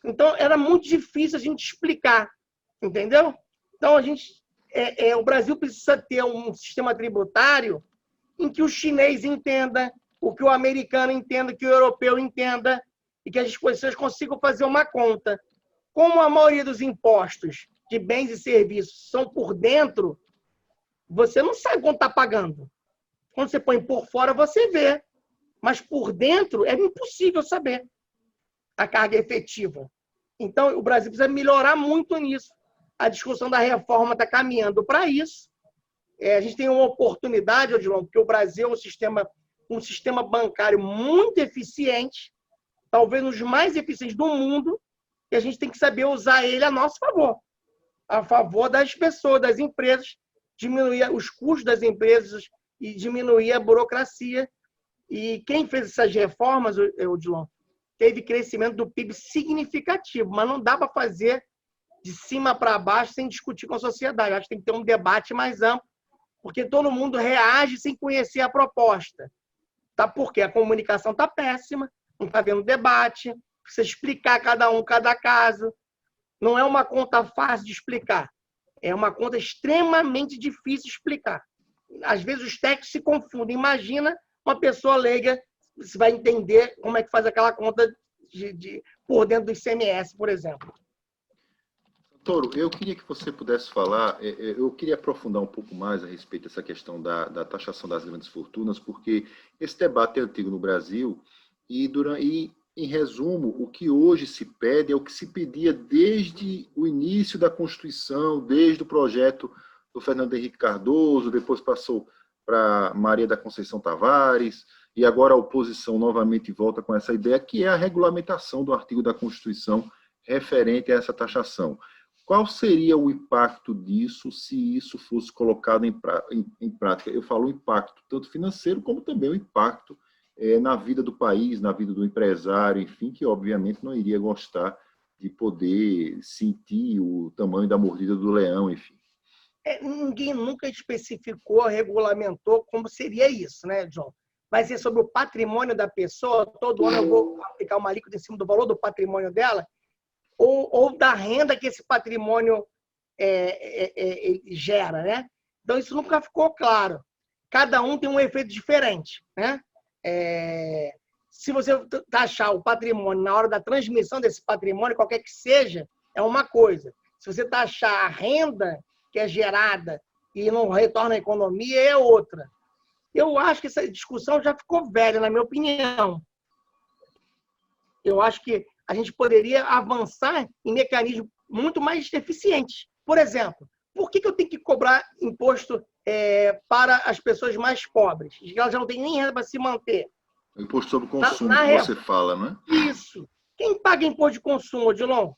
Speaker 2: Então, era muito difícil a gente explicar, entendeu? Então, o Brasil precisa ter um sistema tributário em que o chinês entenda, o que o americano entenda, que o europeu entenda, e que as pessoas consigam fazer uma conta. Como a maioria dos impostos de bens e serviços são por dentro, você não sabe quanto está pagando. Quando você põe por fora, você vê. Mas por dentro é impossível saber a carga efetiva. Então, o Brasil precisa melhorar muito nisso. A discussão da reforma está caminhando para isso. A gente tem uma oportunidade, Odilon, porque o Brasil é um sistema bancário muito eficiente, talvez um dos mais eficientes do mundo, e a gente tem que saber usar ele a nosso favor, a favor das pessoas, das empresas, diminuir os custos das empresas e diminuir a burocracia. E quem fez essas reformas, Odilon, teve crescimento do PIB significativo, mas não dá para fazer de cima para baixo sem discutir com a sociedade. Acho que tem que ter um debate mais amplo, porque todo mundo reage sem conhecer a proposta. Tá? Porque a comunicação está péssima, não está havendo debate, precisa explicar cada caso. Não é uma conta fácil de explicar. É uma conta extremamente difícil de explicar. Às vezes os técnicos se confundem. Imagina uma pessoa leiga, você vai entender como é que faz aquela conta por dentro do ICMS, por exemplo.
Speaker 1: Toro, eu queria que você pudesse falar, eu queria aprofundar um pouco mais a respeito dessa questão da taxação das grandes fortunas, porque esse debate é antigo no Brasil e, em resumo, o que hoje se pede é o que se pedia desde o início da Constituição, desde o projeto do Fernando Henrique Cardoso, depois passou para Maria da Conceição Tavares, e agora a oposição novamente volta com essa ideia, que é a regulamentação do artigo da Constituição referente a essa taxação. Qual seria o impacto disso se isso fosse colocado em prática? Eu falo o impacto tanto financeiro como também o impacto na vida do país, na vida do empresário, enfim, que obviamente não iria gostar de poder sentir o tamanho da mordida do leão, enfim.
Speaker 2: Ninguém nunca especificou, regulamentou como seria isso, né, John? Vai ser sobre o patrimônio da pessoa, todo ano eu vou aplicar uma alíquota em cima do valor do patrimônio dela, ou da renda que esse patrimônio gera, né? Então, isso nunca ficou claro. Cada um tem um efeito diferente, né? Se você taxar o patrimônio na hora da transmissão desse patrimônio, qualquer que seja, é uma coisa. Se você taxar a renda que é gerada e não retorna à economia, é outra. Eu acho que essa discussão já ficou velha, na minha opinião. Eu acho que a gente poderia avançar em mecanismos muito mais eficientes. Por exemplo, por que eu tenho que cobrar imposto para as pessoas mais pobres? Elas já não têm nem renda para se manter.
Speaker 1: O imposto sobre o consumo que você fala, não é?
Speaker 2: Isso. Quem paga imposto de consumo, Odilon?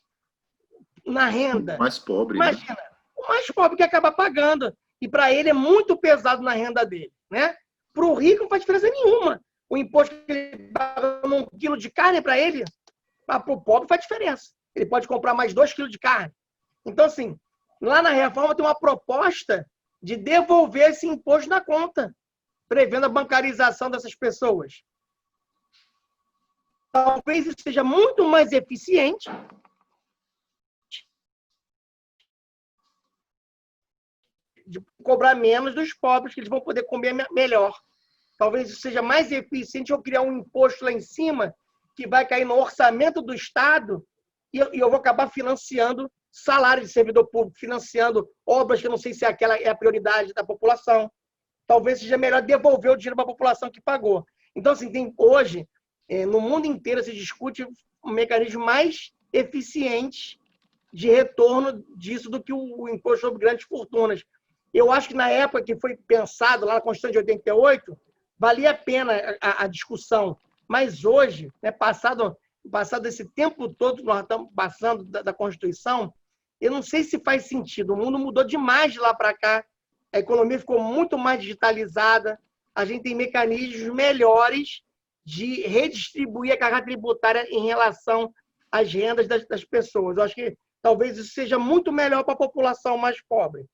Speaker 2: Na renda.
Speaker 1: O mais pobre.
Speaker 2: Imagina, né? O mais pobre que acaba pagando. E para ele é muito pesado na renda dele, né? Para o rico não faz diferença nenhuma. O imposto que ele paga num quilo de carne para ele, para o pobre faz diferença. Ele pode comprar mais 2 quilos de carne. Então, assim, lá na reforma tem uma proposta de devolver esse imposto na conta. prevendo a bancarização dessas pessoas. Talvez isso seja muito mais eficiente de cobrar menos dos pobres, que eles vão poder comer melhor. Talvez isso seja mais eficiente eu criar um imposto lá em cima que vai cair no orçamento do Estado e eu vou acabar financiando salário de servidor público, financiando obras que eu não sei se aquela é a prioridade da população. Talvez seja melhor devolver o dinheiro para a população que pagou. Então, assim, hoje, no mundo inteiro, se discute um mecanismo mais eficiente de retorno disso do que o imposto sobre grandes fortunas. Eu acho que na época que foi pensado, lá na Constituição de 88, valia a pena a discussão. Mas hoje, né, passado esse tempo todo que nós estamos passando da Constituição, eu não sei se faz sentido. O mundo mudou demais de lá para cá. A economia ficou muito mais digitalizada. A gente tem mecanismos melhores de redistribuir a carga tributária em relação às rendas das pessoas. Eu acho que talvez isso seja muito melhor para a população mais pobre.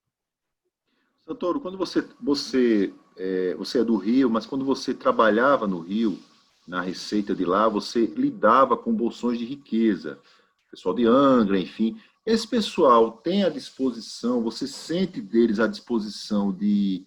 Speaker 1: Santoro, quando você é do Rio, mas quando você trabalhava no Rio, na receita de lá, você lidava com bolsões de riqueza, pessoal de Angra, enfim. Esse pessoal tem à disposição, você sente deles à disposição de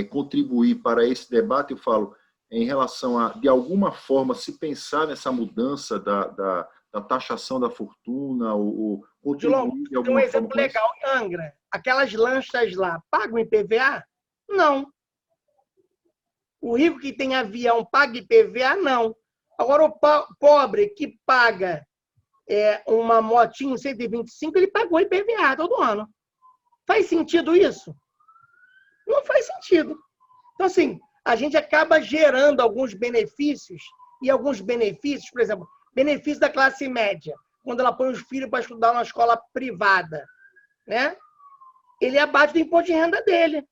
Speaker 1: contribuir para esse debate? Eu falo, em relação a, de alguma forma, se pensar nessa mudança da taxação da fortuna, ou contribuir de alguma forma.
Speaker 2: Tem um exemplo legal, Angra. Aquelas lanchas lá, pagam IPVA? Não. O rico que tem avião paga IPVA? Não. Agora, o pobre que paga uma motinho 125, ele pagou IPVA todo ano. Faz sentido isso? Não faz sentido. Então, assim, a gente acaba gerando alguns benefícios, e alguns benefícios, por exemplo, benefício da classe média, quando ela põe os filhos para estudar numa escola privada, né? Ele abate do imposto de renda dele.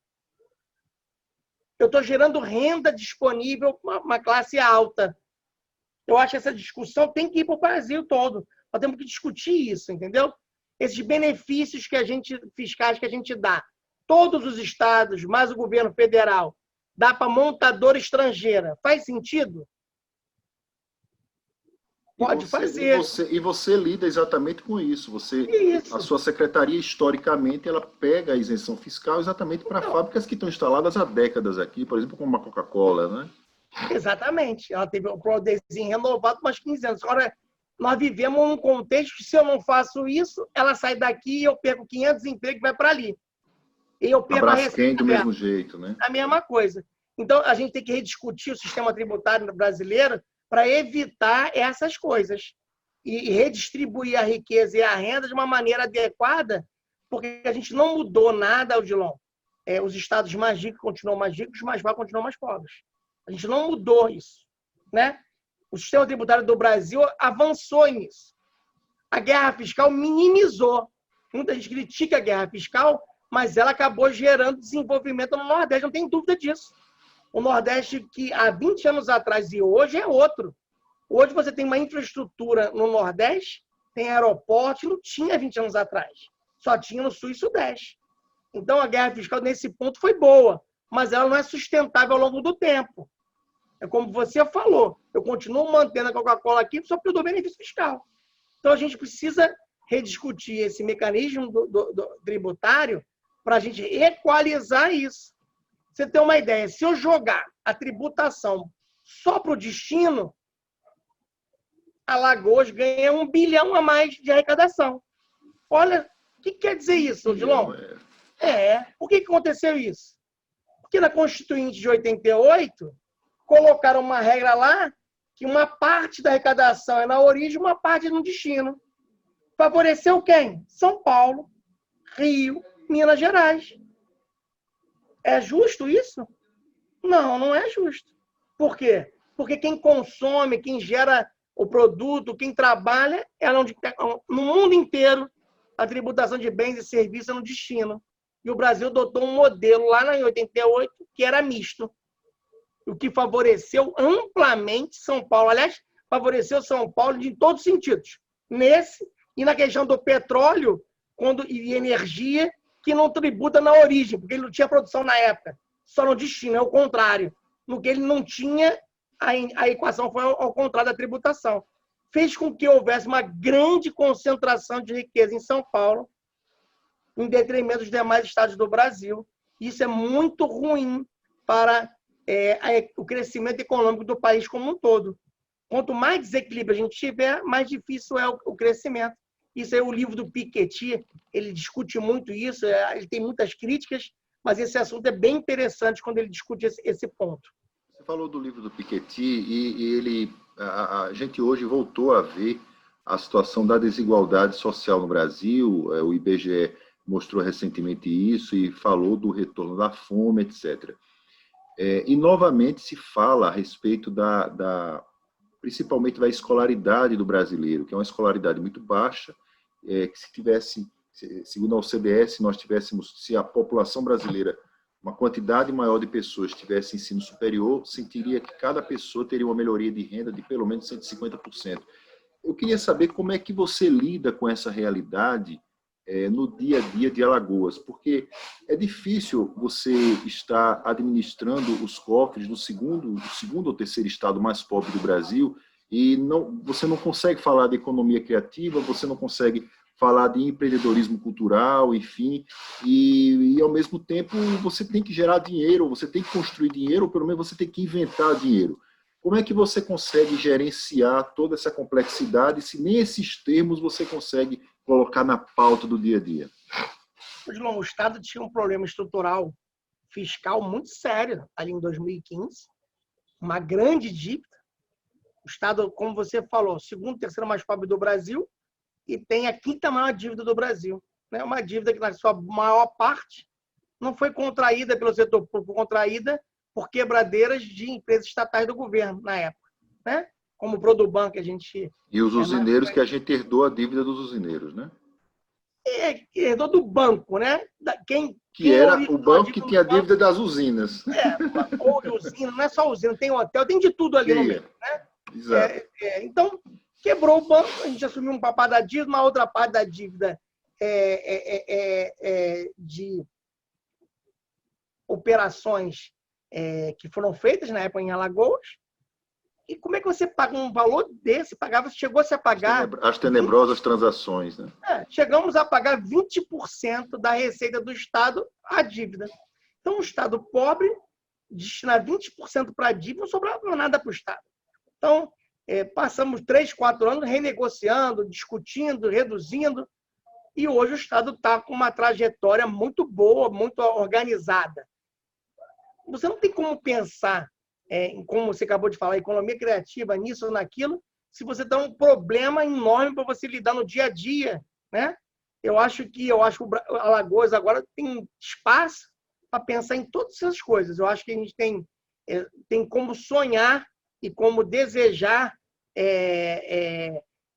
Speaker 2: Eu estou gerando renda disponível para uma classe alta. Eu acho que essa discussão tem que ir para o Brasil todo. Nós temos que discutir isso, entendeu? Esses benefícios fiscais que a gente dá. Todos os estados, mais o governo federal, dá para montadora estrangeira. Faz sentido? Pode fazer.
Speaker 1: E você lida exatamente com isso. A sua secretaria, historicamente, ela pega a isenção fiscal exatamente para fábricas que estão instaladas há décadas aqui, por exemplo, como a Coca-Cola, né?
Speaker 2: Exatamente. Ela teve o poderzinho renovado por uns 15 anos. Agora, nós vivemos num contexto que, se eu não faço isso, ela sai daqui e eu perco 500 empregos e vai para ali. E eu perco a receita
Speaker 1: do mesmo jeito, né?
Speaker 2: A mesma coisa. Então, a gente tem que rediscutir o sistema tributário brasileiro para evitar essas coisas e redistribuir a riqueza e a renda de uma maneira adequada, porque a gente não mudou nada, Odilon. Os estados mais ricos continuam mais ricos, os mais pobres continuam mais pobres. A gente não mudou isso, né? O sistema tributário do Brasil avançou nisso. A guerra fiscal minimizou. Muita gente critica a guerra fiscal, mas ela acabou gerando desenvolvimento no Nordeste, não tem dúvida disso. O Nordeste, que há 20 anos atrás e hoje, é outro. Hoje você tem uma infraestrutura no Nordeste, tem aeroporto, não tinha 20 anos atrás. Só tinha no Sul e Sudeste. Então, a guerra fiscal, nesse ponto, foi boa, mas ela não é sustentável ao longo do tempo. É como você falou, eu continuo mantendo a Coca-Cola aqui só porque eu dou benefício fiscal. Então, a gente precisa rediscutir esse mecanismo do tributário para a gente equalizar isso. Você tem uma ideia, se eu jogar a tributação só para o destino, Alagoas ganha 1 bilhão a mais de arrecadação. Olha, o que quer dizer isso, Odilon? Por que aconteceu isso? Porque na Constituinte de 88, colocaram uma regra lá que uma parte da arrecadação é na origem, uma parte no destino. Favoreceu quem? São Paulo, Rio, Minas Gerais. É justo isso? Não, não é justo. Por quê? Porque quem consome, quem gera o produto, quem trabalha, no mundo inteiro, a tributação de bens e serviços é no destino. E o Brasil adotou um modelo lá em 88 que era misto, o que favoreceu amplamente São Paulo. Aliás, favoreceu São Paulo em todos os sentidos. Nesse e na questão do petróleo e energia, que não tributa na origem, porque ele não tinha produção na época, só no destino, é o contrário. no que ele não tinha, a equação foi ao contrário da tributação. Fez com que houvesse uma grande concentração de riqueza em São Paulo, em detrimento dos demais estados do Brasil. Isso é muito ruim para o crescimento econômico do país como um todo. Quanto mais desequilíbrio a gente tiver, mais difícil é o crescimento. Isso é o livro do Piketty, ele discute muito isso, ele tem muitas críticas, mas esse assunto é bem interessante quando ele discute esse ponto.
Speaker 1: Você falou do livro do Piketty e a gente hoje voltou a ver a situação da desigualdade social no Brasil. O IBGE mostrou recentemente isso e falou do retorno da fome, etc. E novamente se fala a respeito principalmente da escolaridade do brasileiro, que é uma escolaridade muito baixa, que se tivesse, segundo a OCDE, se a população brasileira, uma quantidade maior de pessoas tivesse ensino superior, sentiria que cada pessoa teria uma melhoria de renda de pelo menos 150%. Eu queria saber como é que você lida com essa realidade no dia a dia de Alagoas, porque é difícil você estar administrando os cofres do segundo ou terceiro estado mais pobre do Brasil e você não consegue falar de economia criativa, você não consegue falar de empreendedorismo cultural, enfim, e ao mesmo tempo você tem que gerar dinheiro, você tem que construir dinheiro, ou pelo menos você tem que inventar dinheiro. Como é que você consegue gerenciar toda essa complexidade se nesses termos você consegue colocar na pauta do dia a dia?
Speaker 2: O Estado tinha um problema estrutural fiscal muito sério ali em 2015, uma grande dívida. O Estado, como você falou, segundo, terceiro mais pobre do Brasil e tem a quinta maior dívida do Brasil. Uma dívida que, na sua maior parte, não foi contraída pelo setor público, contraída por quebradeiras de empresas estatais do governo, na época. Como o Produban, que a gente...
Speaker 1: E os usineiros, que a gente herdou a dívida dos usineiros, né?
Speaker 2: Herdou do banco, né?
Speaker 1: Que era o banco que tinha a dívida das usinas.
Speaker 2: Ou de usina, não é só usina, tem hotel, tem de tudo ali no meio. Né?
Speaker 1: Exato.
Speaker 2: Então, quebrou o banco, a gente assumiu uma parte da dívida, uma outra parte da dívida de operações que foram feitas na época em Alagoas. E como é que você paga um valor desse? Chegou-se a pagar...
Speaker 1: As tenebrosas transações, né?
Speaker 2: Chegamos a pagar 20% da receita do Estado à dívida. Então, o Estado pobre destinar 20% para a dívida, não sobrava nada para o Estado. Então, passamos 3, 4 anos renegociando, discutindo, reduzindo, e hoje o Estado está com uma trajetória muito boa, muito organizada. Você não tem como pensar como você acabou de falar, economia criativa, nisso ou naquilo, se você tem um problema enorme para você lidar no dia a dia. Né? Eu acho que o Alagoas agora tem espaço para pensar em todas essas coisas. Eu acho que a gente tem como sonhar e como desejar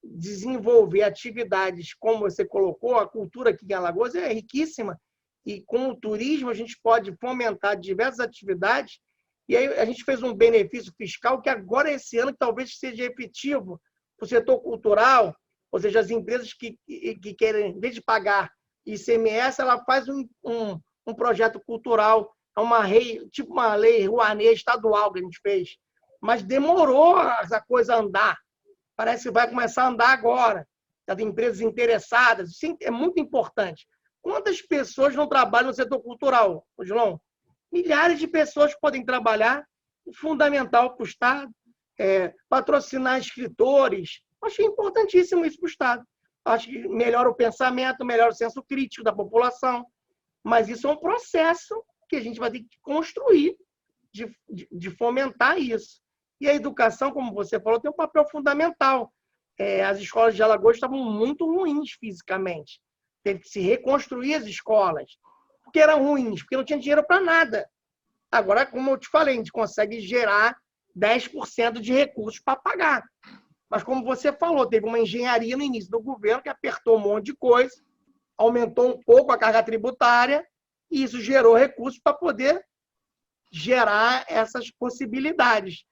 Speaker 2: desenvolver atividades, como você colocou, a cultura aqui em Alagoas é riquíssima, e com o turismo a gente pode fomentar diversas atividades. E aí a gente fez um benefício fiscal que agora, esse ano, talvez seja efetivo para o setor cultural, ou seja, as empresas que querem, em vez de pagar ICMS, ela faz um projeto cultural, tipo uma lei Rouanet estadual que a gente fez. Mas demorou essa coisa a andar. Parece que vai começar a andar agora. Já tem empresas interessadas. Isso é muito importante. Quantas pessoas não trabalham no setor cultural, João? Milhares de pessoas podem trabalhar, fundamental para o Estado, patrocinar escritores. Acho que é importantíssimo isso para o Estado. Acho que melhora o pensamento, melhora o senso crítico da população. Mas isso é um processo que a gente vai ter que construir, de fomentar isso. E a educação, como você falou, tem um papel fundamental. As escolas de Alagoas estavam muito ruins fisicamente. Teve que se reconstruir as escolas. Porque eram ruins, porque não tinha dinheiro para nada. Agora, como eu te falei, a gente consegue gerar 10% de recursos para pagar. Mas, como você falou, teve uma engenharia no início do governo que apertou um monte de coisa, aumentou um pouco a carga tributária, e isso gerou recursos para poder gerar essas possibilidades.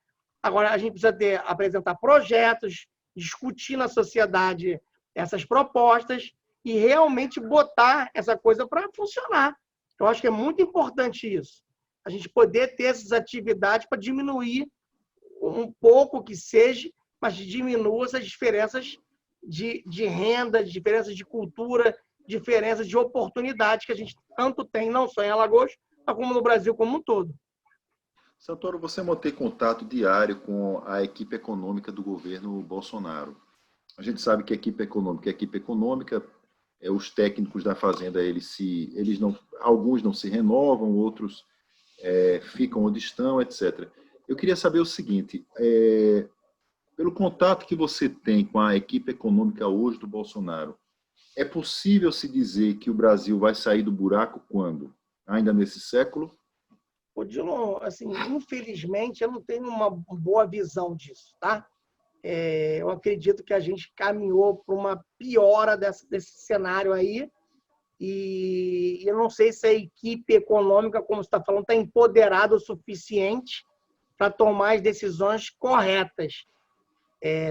Speaker 2: Agora, a gente precisa apresentar projetos, discutir na sociedade essas propostas e realmente botar essa coisa para funcionar. Eu acho que é muito importante isso. a gente poder ter essas atividades para diminuir um pouco que seja, mas diminua essas diferenças de renda, diferenças de cultura, diferenças de oportunidades que a gente tanto tem, não só em Alagoas, mas como no Brasil como um todo.
Speaker 1: Santoro, você mantém contato diário com a equipe econômica do governo Bolsonaro. A gente sabe que a equipe econômica, os técnicos da Fazenda, alguns não se renovam, outros ficam onde estão, etc. Eu queria saber o seguinte, pelo contato que você tem com a equipe econômica hoje do Bolsonaro, é possível se dizer que o Brasil vai sair do buraco quando? Ainda nesse século?
Speaker 2: Odilon, assim, infelizmente, eu não tenho uma boa visão disso, tá? Eu acredito que a gente caminhou para uma piora desse cenário aí, e eu não sei se a equipe econômica, como você está falando, está empoderada o suficiente para tomar as decisões corretas.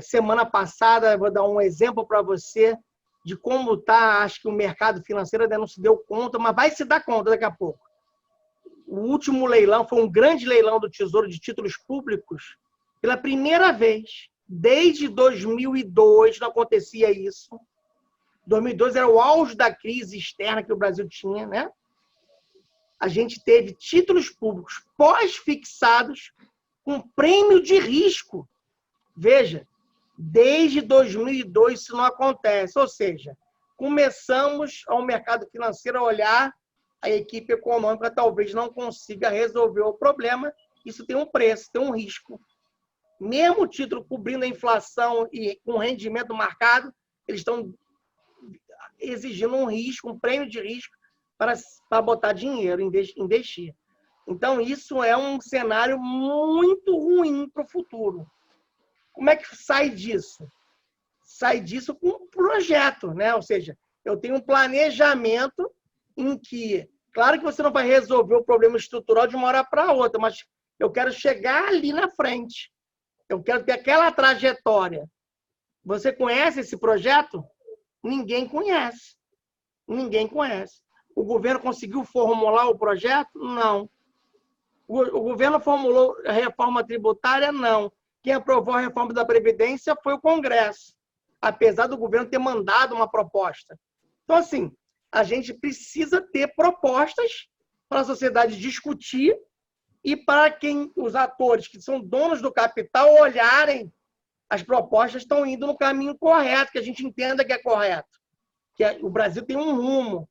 Speaker 2: Semana passada, eu vou dar um exemplo para você de como está, acho que o mercado financeiro ainda não se deu conta, mas vai se dar conta daqui a pouco. O último leilão foi um grande leilão do Tesouro de títulos públicos. Pela primeira vez, desde 2002, não acontecia isso. 2002 era o auge da crise externa que o Brasil tinha, né? A gente teve títulos públicos pós-fixados com prêmio de risco. Veja, desde 2002 isso não acontece. Ou seja, começamos ao mercado financeiro a olhar, a equipe econômica talvez não consiga resolver o problema. Isso tem um preço, tem um risco. Mesmo o título cobrindo a inflação e com rendimento marcado, eles estão exigindo um risco, um prêmio de risco para botar dinheiro, investir. Então, isso é um cenário muito ruim para o futuro. Como é que sai disso? Sai disso com um projeto, né? Ou seja, eu tenho um planejamento em que, claro que você não vai resolver o problema estrutural de uma hora para outra, mas eu quero chegar ali na frente. Eu quero ter aquela trajetória. Você conhece esse projeto? Ninguém conhece. Ninguém conhece. O governo conseguiu formular o projeto? Não. O governo formulou a reforma tributária? Não. Quem aprovou a reforma da Previdência foi o Congresso, apesar do governo ter mandado uma proposta. Então, assim, a gente precisa ter propostas para a sociedade discutir e para quem os atores que são donos do capital olharem as propostas estão indo no caminho correto, que a gente entenda que é correto. Que o Brasil tem um rumo.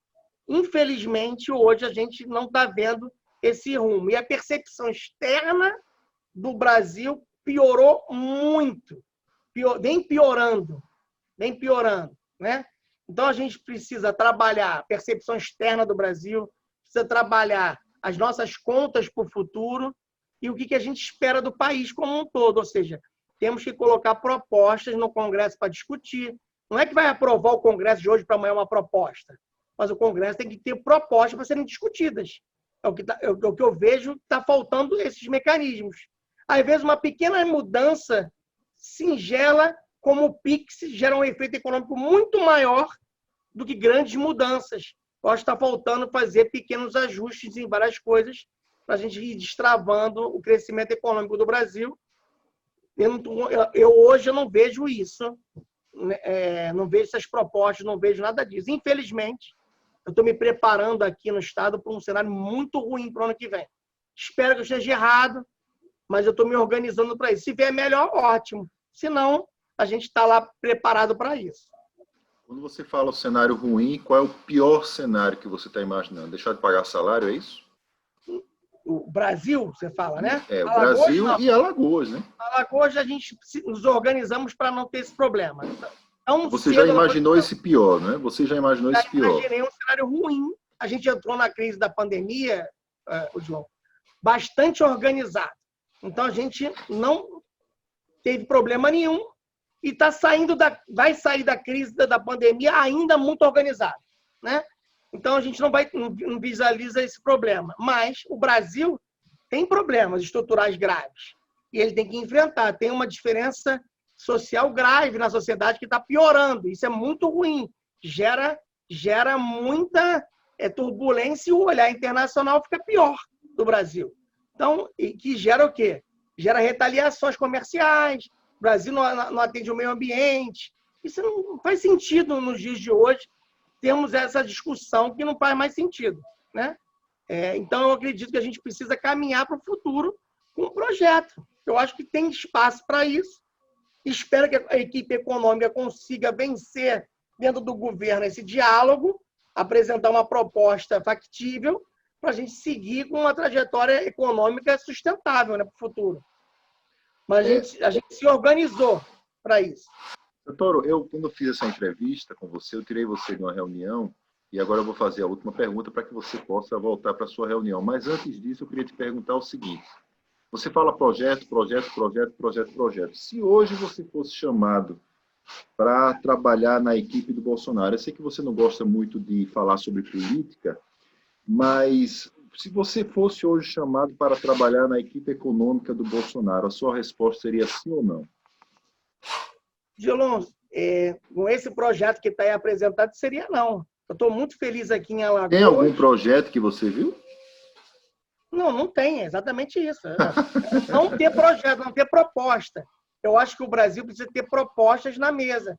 Speaker 2: Infelizmente, hoje a gente não está vendo esse rumo. E a percepção externa do Brasil piorou muito. Vem piorando. Né? Então, a gente precisa trabalhar a percepção externa do Brasil, precisa trabalhar as nossas contas para o futuro e o que a gente espera do país como um todo. Ou seja, temos que colocar propostas no Congresso para discutir. Não é que vai aprovar o Congresso de hoje para amanhã uma proposta, mas o Congresso tem que ter propostas para serem discutidas. É o que eu vejo que está faltando esses mecanismos. Às vezes, uma pequena mudança singela, como o PIX, gera um efeito econômico muito maior do que grandes mudanças. Eu acho que está faltando fazer pequenos ajustes em várias coisas para a gente ir destravando o crescimento econômico do Brasil. Hoje eu não vejo isso, não vejo essas propostas, não vejo nada disso. Infelizmente, eu estou me preparando aqui no Estado para um cenário muito ruim para o ano que vem. Espero que eu esteja errado, mas eu estou me organizando para isso. Se vier melhor, ótimo. Se não, a gente está lá preparado para isso.
Speaker 1: Quando você fala o cenário ruim, qual é o pior cenário que você está imaginando? Deixar de pagar salário, é isso?
Speaker 2: O Brasil, você fala, né?
Speaker 1: O Brasil não. E Alagoas, né?
Speaker 2: Alagoas, a gente nos organizamos para não ter esse problema. Então,
Speaker 1: você já imaginou esse pior, né? Você já imaginou esse pior?
Speaker 2: Eu imaginei um cenário ruim. A gente entrou na crise da pandemia, João, bastante organizado. Então, a gente não teve problema nenhum e vai sair da crise da pandemia ainda muito organizado, né? Então, a gente não visualiza esse problema. Mas o Brasil tem problemas estruturais graves. E ele tem que enfrentar. Tem uma diferença social grave na sociedade que está piorando. Isso é muito ruim. Gera muita turbulência e o olhar internacional fica pior. do Brasil. Então, e que gera o quê? Gera retaliações comerciais, o Brasil não atende o meio ambiente. Isso não faz sentido nos dias de hoje, temos essa discussão que não faz mais sentido, né? Então, eu acredito que a gente precisa caminhar para o futuro com um projeto. Eu acho que tem espaço para isso. Espero que a equipe econômica consiga vencer dentro do governo esse diálogo, apresentar uma proposta factível para a gente seguir com uma trajetória econômica sustentável, né, para o futuro. Mas a gente se organizou para isso.
Speaker 1: Doutor, quando eu fiz essa entrevista com você, eu tirei você de uma reunião e agora eu vou fazer a última pergunta para que você possa voltar para a sua reunião. Mas antes disso, eu queria te perguntar o seguinte. Você fala projeto, projeto, projeto, projeto, projeto. Se hoje você fosse chamado para trabalhar na equipe do Bolsonaro, eu sei que você não gosta muito de falar sobre política, mas se você fosse hoje chamado para trabalhar na equipe econômica do Bolsonaro, a sua resposta seria sim ou não?
Speaker 2: Dilon, com esse projeto que está aí apresentado, seria não. Eu estou muito feliz aqui em Alagoas.
Speaker 1: Tem algum projeto que você viu?
Speaker 2: Não tem, é exatamente isso. Não ter projeto, não ter proposta. Eu acho que o Brasil precisa ter propostas na mesa.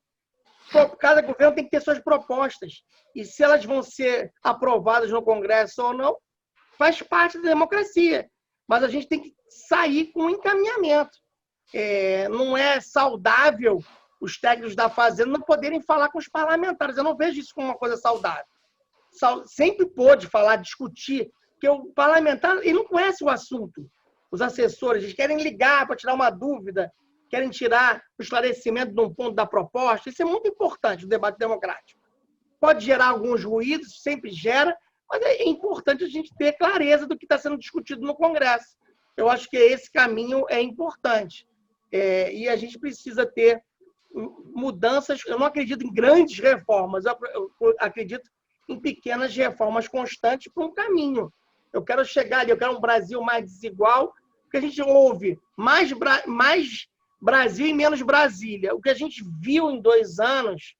Speaker 2: Cada governo tem que ter suas propostas. E se elas vão ser aprovadas no Congresso ou não, faz parte da democracia. Mas a gente tem que sair com um encaminhamento. Não é saudável os técnicos da Fazenda não poderem falar com os parlamentares. Eu não vejo isso como uma coisa saudável. Sempre pôde falar, discutir, porque o parlamentar ele não conhece o assunto. Os assessores eles querem ligar para tirar uma dúvida, querem tirar o esclarecimento de um ponto da proposta. Isso é muito importante no debate democrático. Pode gerar alguns ruídos, sempre gera, mas é importante a gente ter clareza do que está sendo discutido no Congresso. Eu acho que esse caminho é importante. E a gente precisa ter mudanças. Eu não acredito em grandes reformas, eu acredito em pequenas reformas constantes para um caminho. Eu quero chegar ali, eu quero um Brasil mais desigual, porque a gente ouve mais Brasil e menos Brasília. O que a gente viu em 2 anos,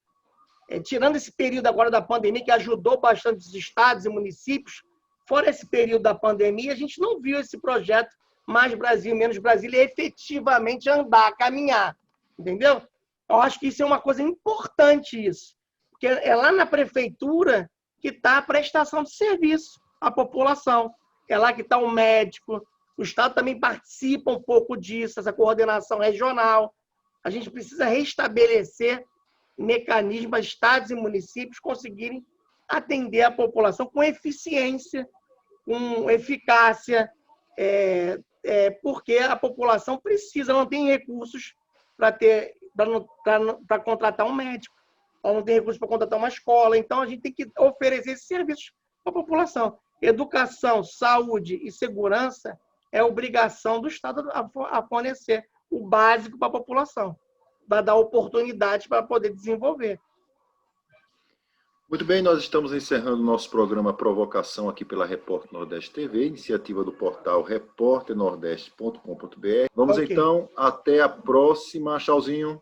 Speaker 2: tirando esse período agora da pandemia, que ajudou bastante os estados e municípios, fora esse período da pandemia, a gente não viu esse projeto mais Brasil e menos Brasília efetivamente andar, caminhar. Entendeu? Eu acho que isso é uma coisa importante, isso. Porque é lá na prefeitura que está a prestação de serviço à população. É lá que está o médico. O Estado também participa um pouco disso, essa coordenação regional. A gente precisa restabelecer mecanismos para estados e municípios conseguirem atender a população com eficiência, com eficácia, porque a população precisa, não tem recursos para contratar um médico, ela não tem recursos para contratar uma escola. Então, a gente tem que oferecer esses serviços para a população. Educação, saúde e segurança é obrigação do Estado a fornecer o básico para a população, para dar oportunidade para poder desenvolver.
Speaker 1: Muito bem, nós estamos encerrando o nosso programa Provocação aqui pela Repórter Nordeste TV, iniciativa do portal repórternordeste.com.br. Vamos então, até a próxima. Tchauzinho.